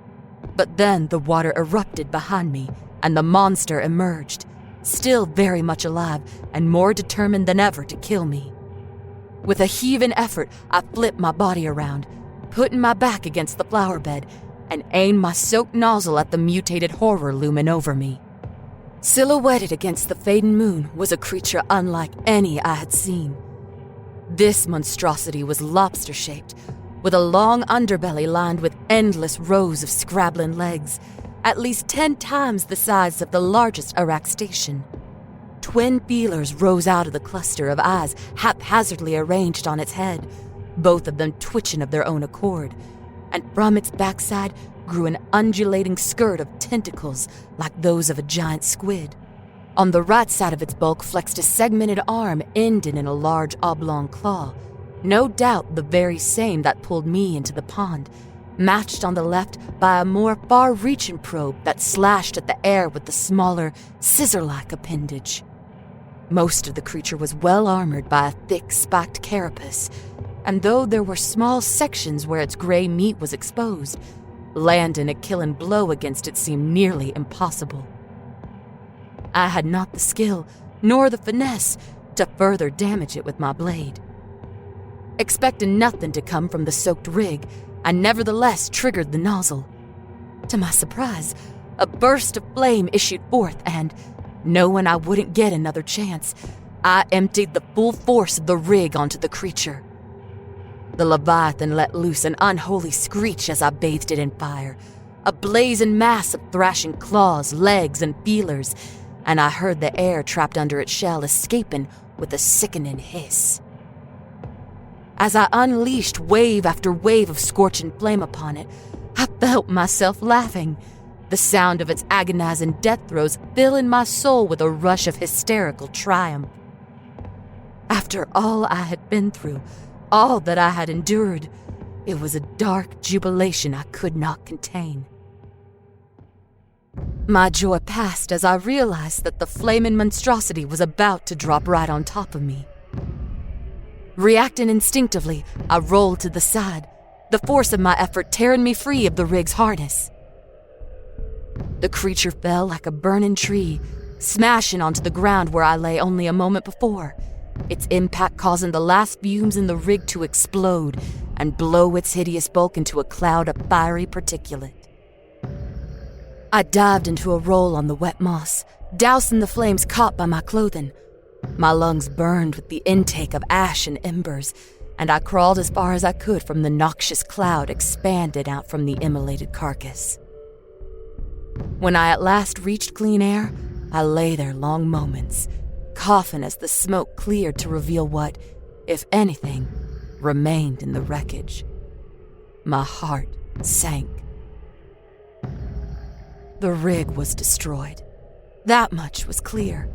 But then the water erupted behind me, and the monster emerged, still very much alive and more determined than ever to kill me. With a heaving effort, I flipped my body around, putting my back against the flower bed, and aimed my soaked nozzle at the mutated horror looming over me. Silhouetted against the fading moon was a creature unlike any I had seen. This monstrosity was lobster-shaped, with a long underbelly lined with endless rows of scrabbling legs, at least 10 times the size of the largest araxtation. Twin feelers rose out of the cluster of eyes haphazardly arranged on its head, both of them twitching of their own accord, and from its backside grew an undulating skirt of tentacles like those of a giant squid. On the right side of its bulk flexed a segmented arm ending in a large oblong claw, no doubt the very same that pulled me into the pond, matched on the left by a more far-reaching probe that slashed at the air with the smaller, scissor-like appendage. Most of the creature was well armored by a thick, spiked carapace, and though there were small sections where its gray meat was exposed, landing a killing blow against it seemed nearly impossible. I had not the skill, nor the finesse, to further damage it with my blade. Expecting nothing to come from the soaked rig, I nevertheless triggered the nozzle. To my surprise, a burst of flame issued forth and, knowing I wouldn't get another chance, I emptied the full force of the rig onto the creature. The Leviathan let loose an unholy screech as I bathed it in fire, a blazing mass of thrashing claws, legs, and feelers, and I heard the air trapped under its shell escaping with a sickening hiss. As I unleashed wave after wave of scorching flame upon it, I felt myself laughing, the sound of its agonizing death throes filling my soul with a rush of hysterical triumph. After all I had been through, all that I had endured, it was a dark jubilation I could not contain. My joy passed as I realized that the flaming monstrosity was about to drop right on top of me. Reacting instinctively, I rolled to the side, the force of my effort tearing me free of the rig's harness. The creature fell like a burning tree, smashing onto the ground where I lay only a moment before, its impact causing the last fumes in the rig to explode and blow its hideous bulk into a cloud of fiery particulate. I dived into a roll on the wet moss, dousing the flames caught by my clothing. My lungs burned with the intake of ash and embers, and I crawled as far as I could from the noxious cloud expanded out from the immolated carcass. When I at last reached clean air, I lay there long moments, coughing as the smoke cleared to reveal what, if anything, remained in the wreckage. My heart sank. The rig was destroyed. That much was clear.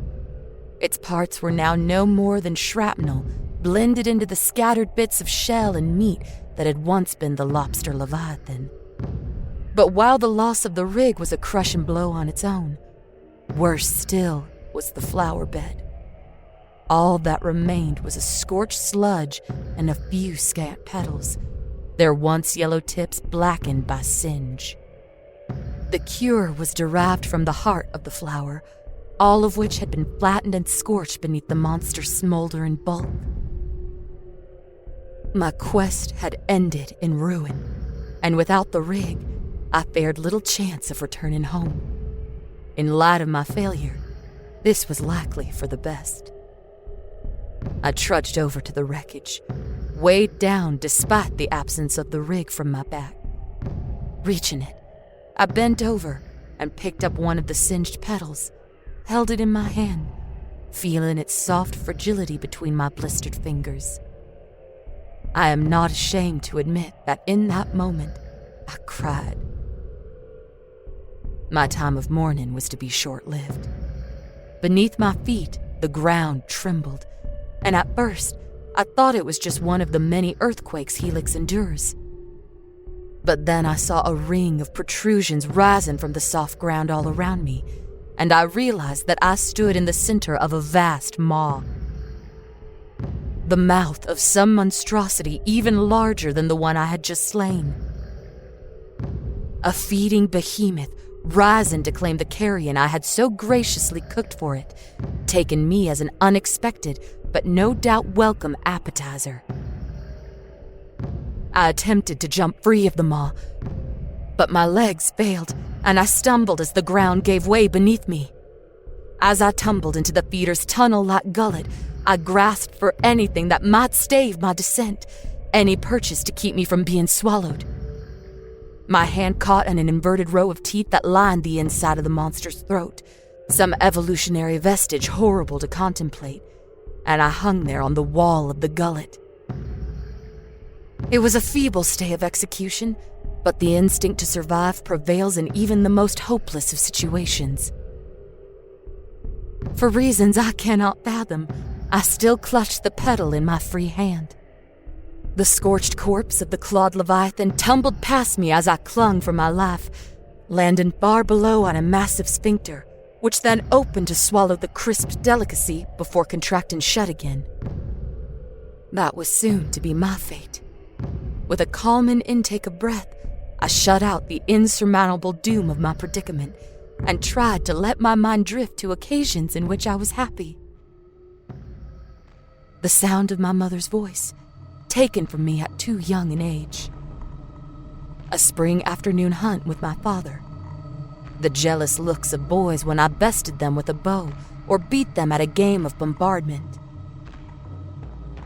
Its parts were now no more than shrapnel, blended into the scattered bits of shell and meat that had once been the lobster Leviathan. But while the loss of the rig was a crushing blow on its own, worse still was the flower bed. All that remained was a scorched sludge and a few scant petals, their once yellow tips blackened by singe. The cure was derived from the heart of the flower, all of which had been flattened and scorched beneath the monster's smoldering bulk. My quest had ended in ruin, and without the rig, I fared little chance of returning home. In light of my failure, this was likely for the best. I trudged over to the wreckage, weighed down despite the absence of the rig from my back. Reaching it, I bent over and picked up one of the singed petals, held it in my hand, feeling its soft fragility between my blistered fingers. I am not ashamed to admit that in that moment, I cried. My time of mourning was to be short-lived. Beneath my feet, the ground trembled, and at first, I thought it was just one of the many earthquakes Helix endures. But then I saw a ring of protrusions rising from the soft ground all around me, and I realized that I stood in the center of a vast maw. The mouth of some monstrosity even larger than the one I had just slain. A feeding behemoth rising to claim the carrion I had so graciously cooked for it, taking me as an unexpected but no doubt welcome appetizer. I attempted to jump free of the maw, but my legs failed, and I stumbled as the ground gave way beneath me. As I tumbled into the feeder's tunnel-like gullet, I grasped for anything that might stave my descent, any purchase to keep me from being swallowed. My hand caught in an inverted row of teeth that lined the inside of the monster's throat, some evolutionary vestige horrible to contemplate, and I hung there on the wall of the gullet. It was a feeble stay of execution, but the instinct to survive prevails in even the most hopeless of situations. For reasons I cannot fathom, I still clutched the pedal in my free hand. The scorched corpse of the clawed leviathan tumbled past me as I clung for my life, landing far below on a massive sphincter, which then opened to swallow the crisped delicacy before contracting shut again. That was soon to be my fate. With a calming intake of breath, I shut out the insurmountable doom of my predicament and tried to let my mind drift to occasions in which I was happy. The sound of my mother's voice, taken from me at too young an age. A spring afternoon hunt with my father. The jealous looks of boys when I bested them with a bow or beat them at a game of bombardment.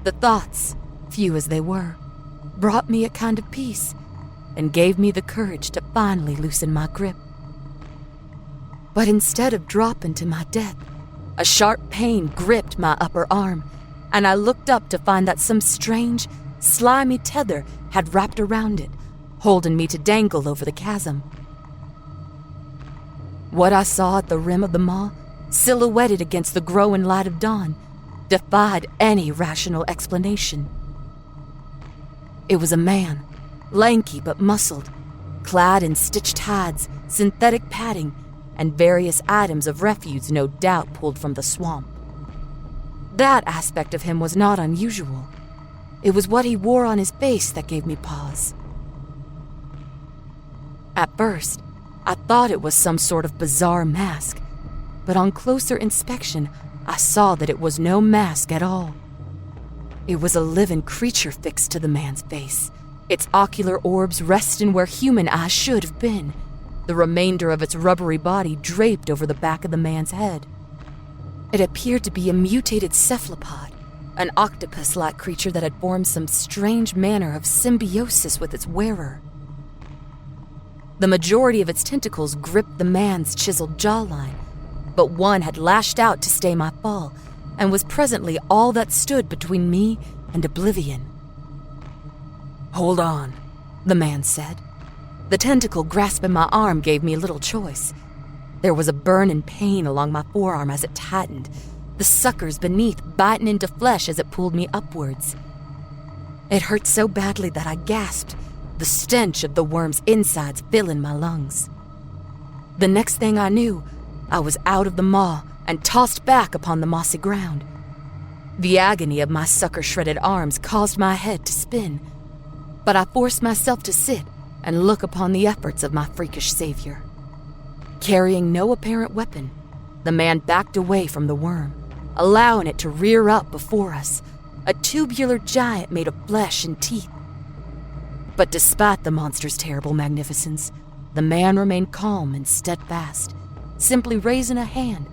The thoughts, few as they were, brought me a kind of peace and gave me the courage to finally loosen my grip. But instead of dropping to my death, a sharp pain gripped my upper arm, and I looked up to find that some strange, slimy tether had wrapped around it, holding me to dangle over the chasm. What I saw at the rim of the maw, silhouetted against the growing light of dawn, defied any rational explanation. It was a man, lanky but muscled, clad in stitched hides, synthetic padding, and various items of refuse no doubt pulled from the swamp. That aspect of him was not unusual. It was what he wore on his face that gave me pause. At first, I thought it was some sort of bizarre mask, but on closer inspection, I saw that it was no mask at all. It was a living creature fixed to the man's face, its ocular orbs resting where human eyes should have been, the remainder of its rubbery body draped over the back of the man's head. It appeared to be a mutated cephalopod, an octopus-like creature that had formed some strange manner of symbiosis with its wearer. The majority of its tentacles gripped the man's chiseled jawline, but one had lashed out to stay my fall and was presently all that stood between me and oblivion. "Hold on," the man said. The tentacle grasping my arm gave me little choice. There was a burning pain along my forearm as it tightened, the suckers beneath biting into flesh as it pulled me upwards. It hurt so badly that I gasped, the stench of the worm's insides filling my lungs. The next thing I knew, I was out of the maw and tossed back upon the mossy ground. The agony of my sucker-shredded arms caused my head to spin, but I forced myself to sit and look upon the efforts of my freakish savior. Carrying no apparent weapon, the man backed away from the worm, allowing it to rear up before us, a tubular giant made of flesh and teeth. But despite the monster's terrible magnificence, the man remained calm and steadfast, simply raising a hand,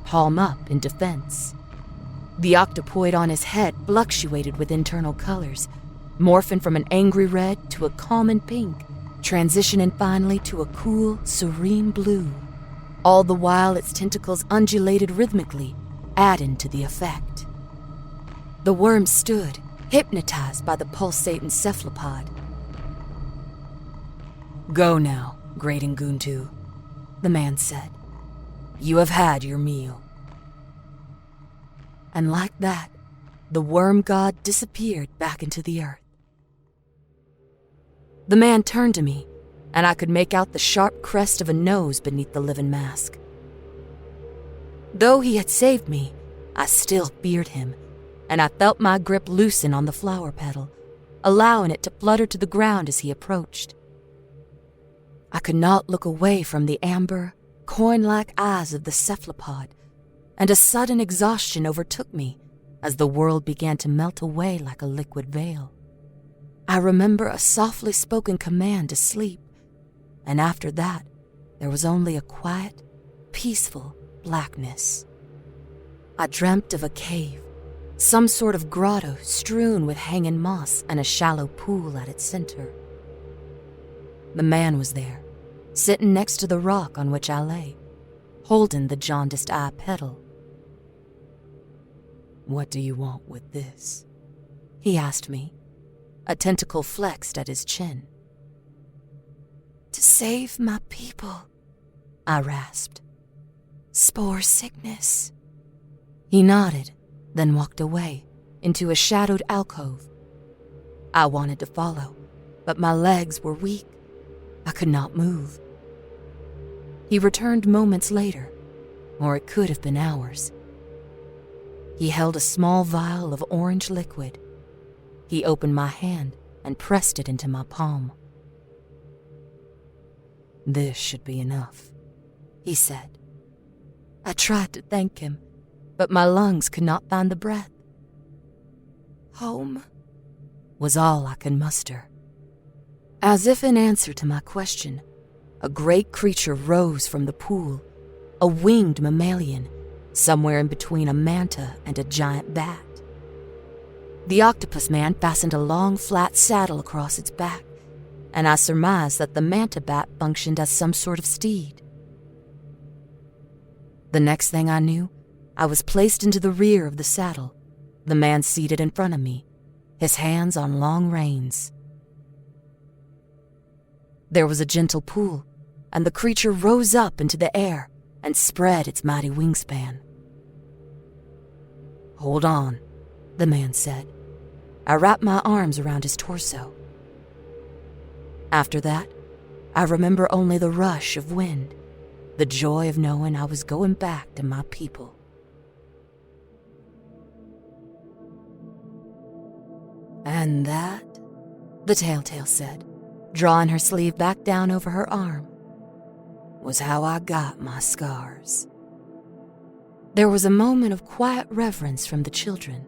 palm up in defense. The octopoid on his head fluctuated with internal colors, morphing from an angry red to a calming pink, transitioning finally to a cool, serene blue, all the while its tentacles undulated rhythmically, adding to the effect. The worm stood, hypnotized by the pulsating cephalopod. "Go now, Great Nguntu," the man said. "You have had your meal." And like that, the worm god disappeared back into the earth. The man turned to me, and I could make out the sharp crest of a nose beneath the living mask. Though he had saved me, I still feared him, and I felt my grip loosen on the flower petal, allowing it to flutter to the ground as he approached. I could not look away from the amber, coin-like eyes of the cephalopod, and a sudden exhaustion overtook me as the world began to melt away like a liquid veil. I remember a softly spoken command to sleep, and after that, there was only a quiet, peaceful blackness. I dreamt of a cave, some sort of grotto strewn with hanging moss and a shallow pool at its center. The man was there, sitting next to the rock on which I lay, holding the jaundiced eye petal. "What do you want with this?" he asked me, a tentacle flexed at his chin. "To save my people," I rasped. "Spore sickness." He nodded, then walked away into a shadowed alcove. I wanted to follow, but my legs were weak. I could not move. He returned moments later, or it could have been hours. He held a small vial of orange liquid. He opened my hand and pressed it into my palm. "This should be enough," he said. I tried to thank him, but my lungs could not find the breath. "Home," was all I could muster. As if in answer to my question, a great creature rose from the pool, a winged mammalian, somewhere in between a manta and a giant bat. The octopus man fastened a long, flat saddle across its back, and I surmised that the manta bat functioned as some sort of steed. The next thing I knew, I was placed into the rear of the saddle, the man seated in front of me, his hands on long reins. There was a gentle pull, and the creature rose up into the air and spread its mighty wingspan. "Hold on," the man said. I wrapped my arms around his torso. After that, I remember only the rush of wind, the joy of knowing I was going back to my people. "And that," the telltale said, drawing her sleeve back down over her arm, "was how I got my scars." There was a moment of quiet reverence from the children.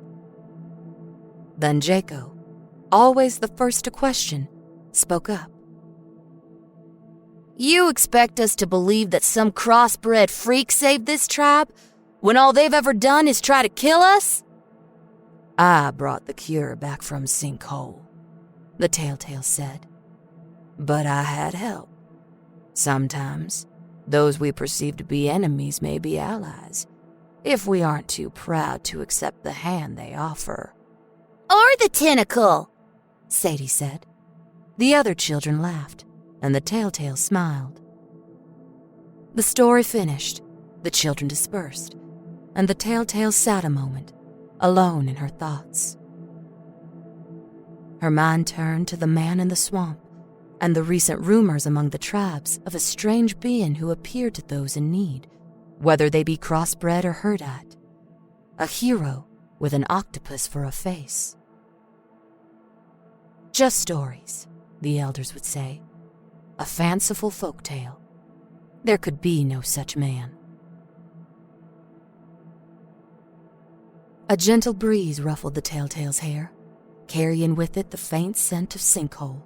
Then Jaco, always the first to question, spoke up. "You expect us to believe that some crossbred freak saved this tribe, when all they've ever done is try to kill us?" "I brought the cure back from Sinkhole," the telltale said. "But I had help. Sometimes, those we perceive to be enemies may be allies, if we aren't too proud to accept the hand they offer." Or the tentacle, Sadie said. The other children laughed, and the telltale smiled. The story finished, the children dispersed, and the telltale sat a moment, alone in her thoughts. Her mind turned to the man in the swamp and the recent rumors among the tribes of a strange being who appeared to those in need, whether they be crossbred or herd at. A hero with an octopus for a face. Just stories, the elders would say. A fanciful folk tale. There could be no such man. A gentle breeze ruffled the telltale's hair, carrying with it the faint scent of sinkhole.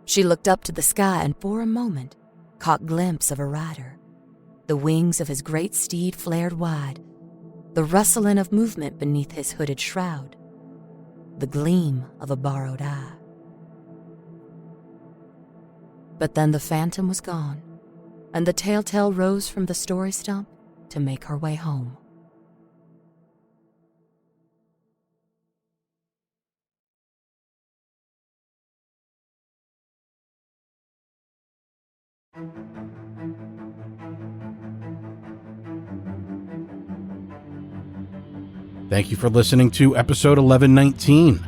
She looked up to the sky and for a moment caught glimpse of a rider. The wings of his great steed flared wide, the rustling of movement beneath his hooded shroud, the gleam of a borrowed eye. But then the phantom was gone, and the telltale rose from the story stump to make her way home. Thank you for listening to episode 1119.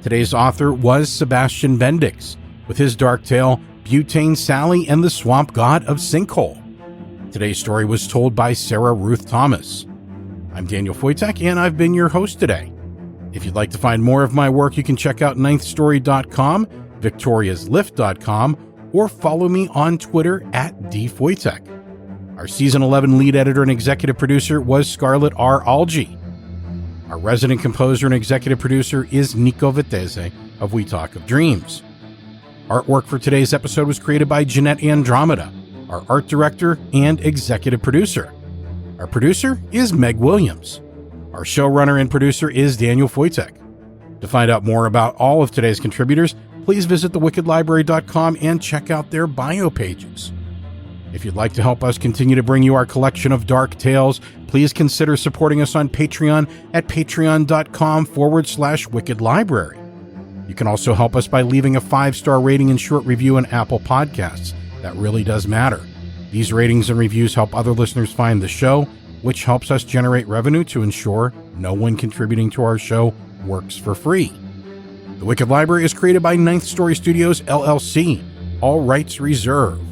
Today's author was Sebastian Bendix, with his dark tale, Butane, Sally, and the Swamp God of Sinkhole. Today's story was told by Sarah Ruth Thomas. I'm Daniel Foytik, and I've been your host today. If you'd like to find more of my work, you can check out ninthstory.com, victoriaslift.com, or follow me on Twitter at dfoytik. Our Season 11 lead editor and executive producer was Scarlett R. Algie. Our resident composer and executive producer is Nico Vettese of We Talk of Dreams. Artwork for today's episode was created by Jeanette Andromeda, our art director and executive producer. Our producer is Meg Williams. Our showrunner and producer is Daniel Foytik. To find out more about all of today's contributors, please visit thewickedlibrary.com and check out their bio pages. If you'd like to help us continue to bring you our collection of dark tales, please consider supporting us on Patreon at patreon.com/wickedlibrary. You can also help us by leaving a 5-star rating and short review on Apple Podcasts. That really does matter. These ratings and reviews help other listeners find the show, which helps us generate revenue to ensure no one contributing to our show works for free. The Wicked Library is created by Ninth Story Studios, LLC. All rights reserved.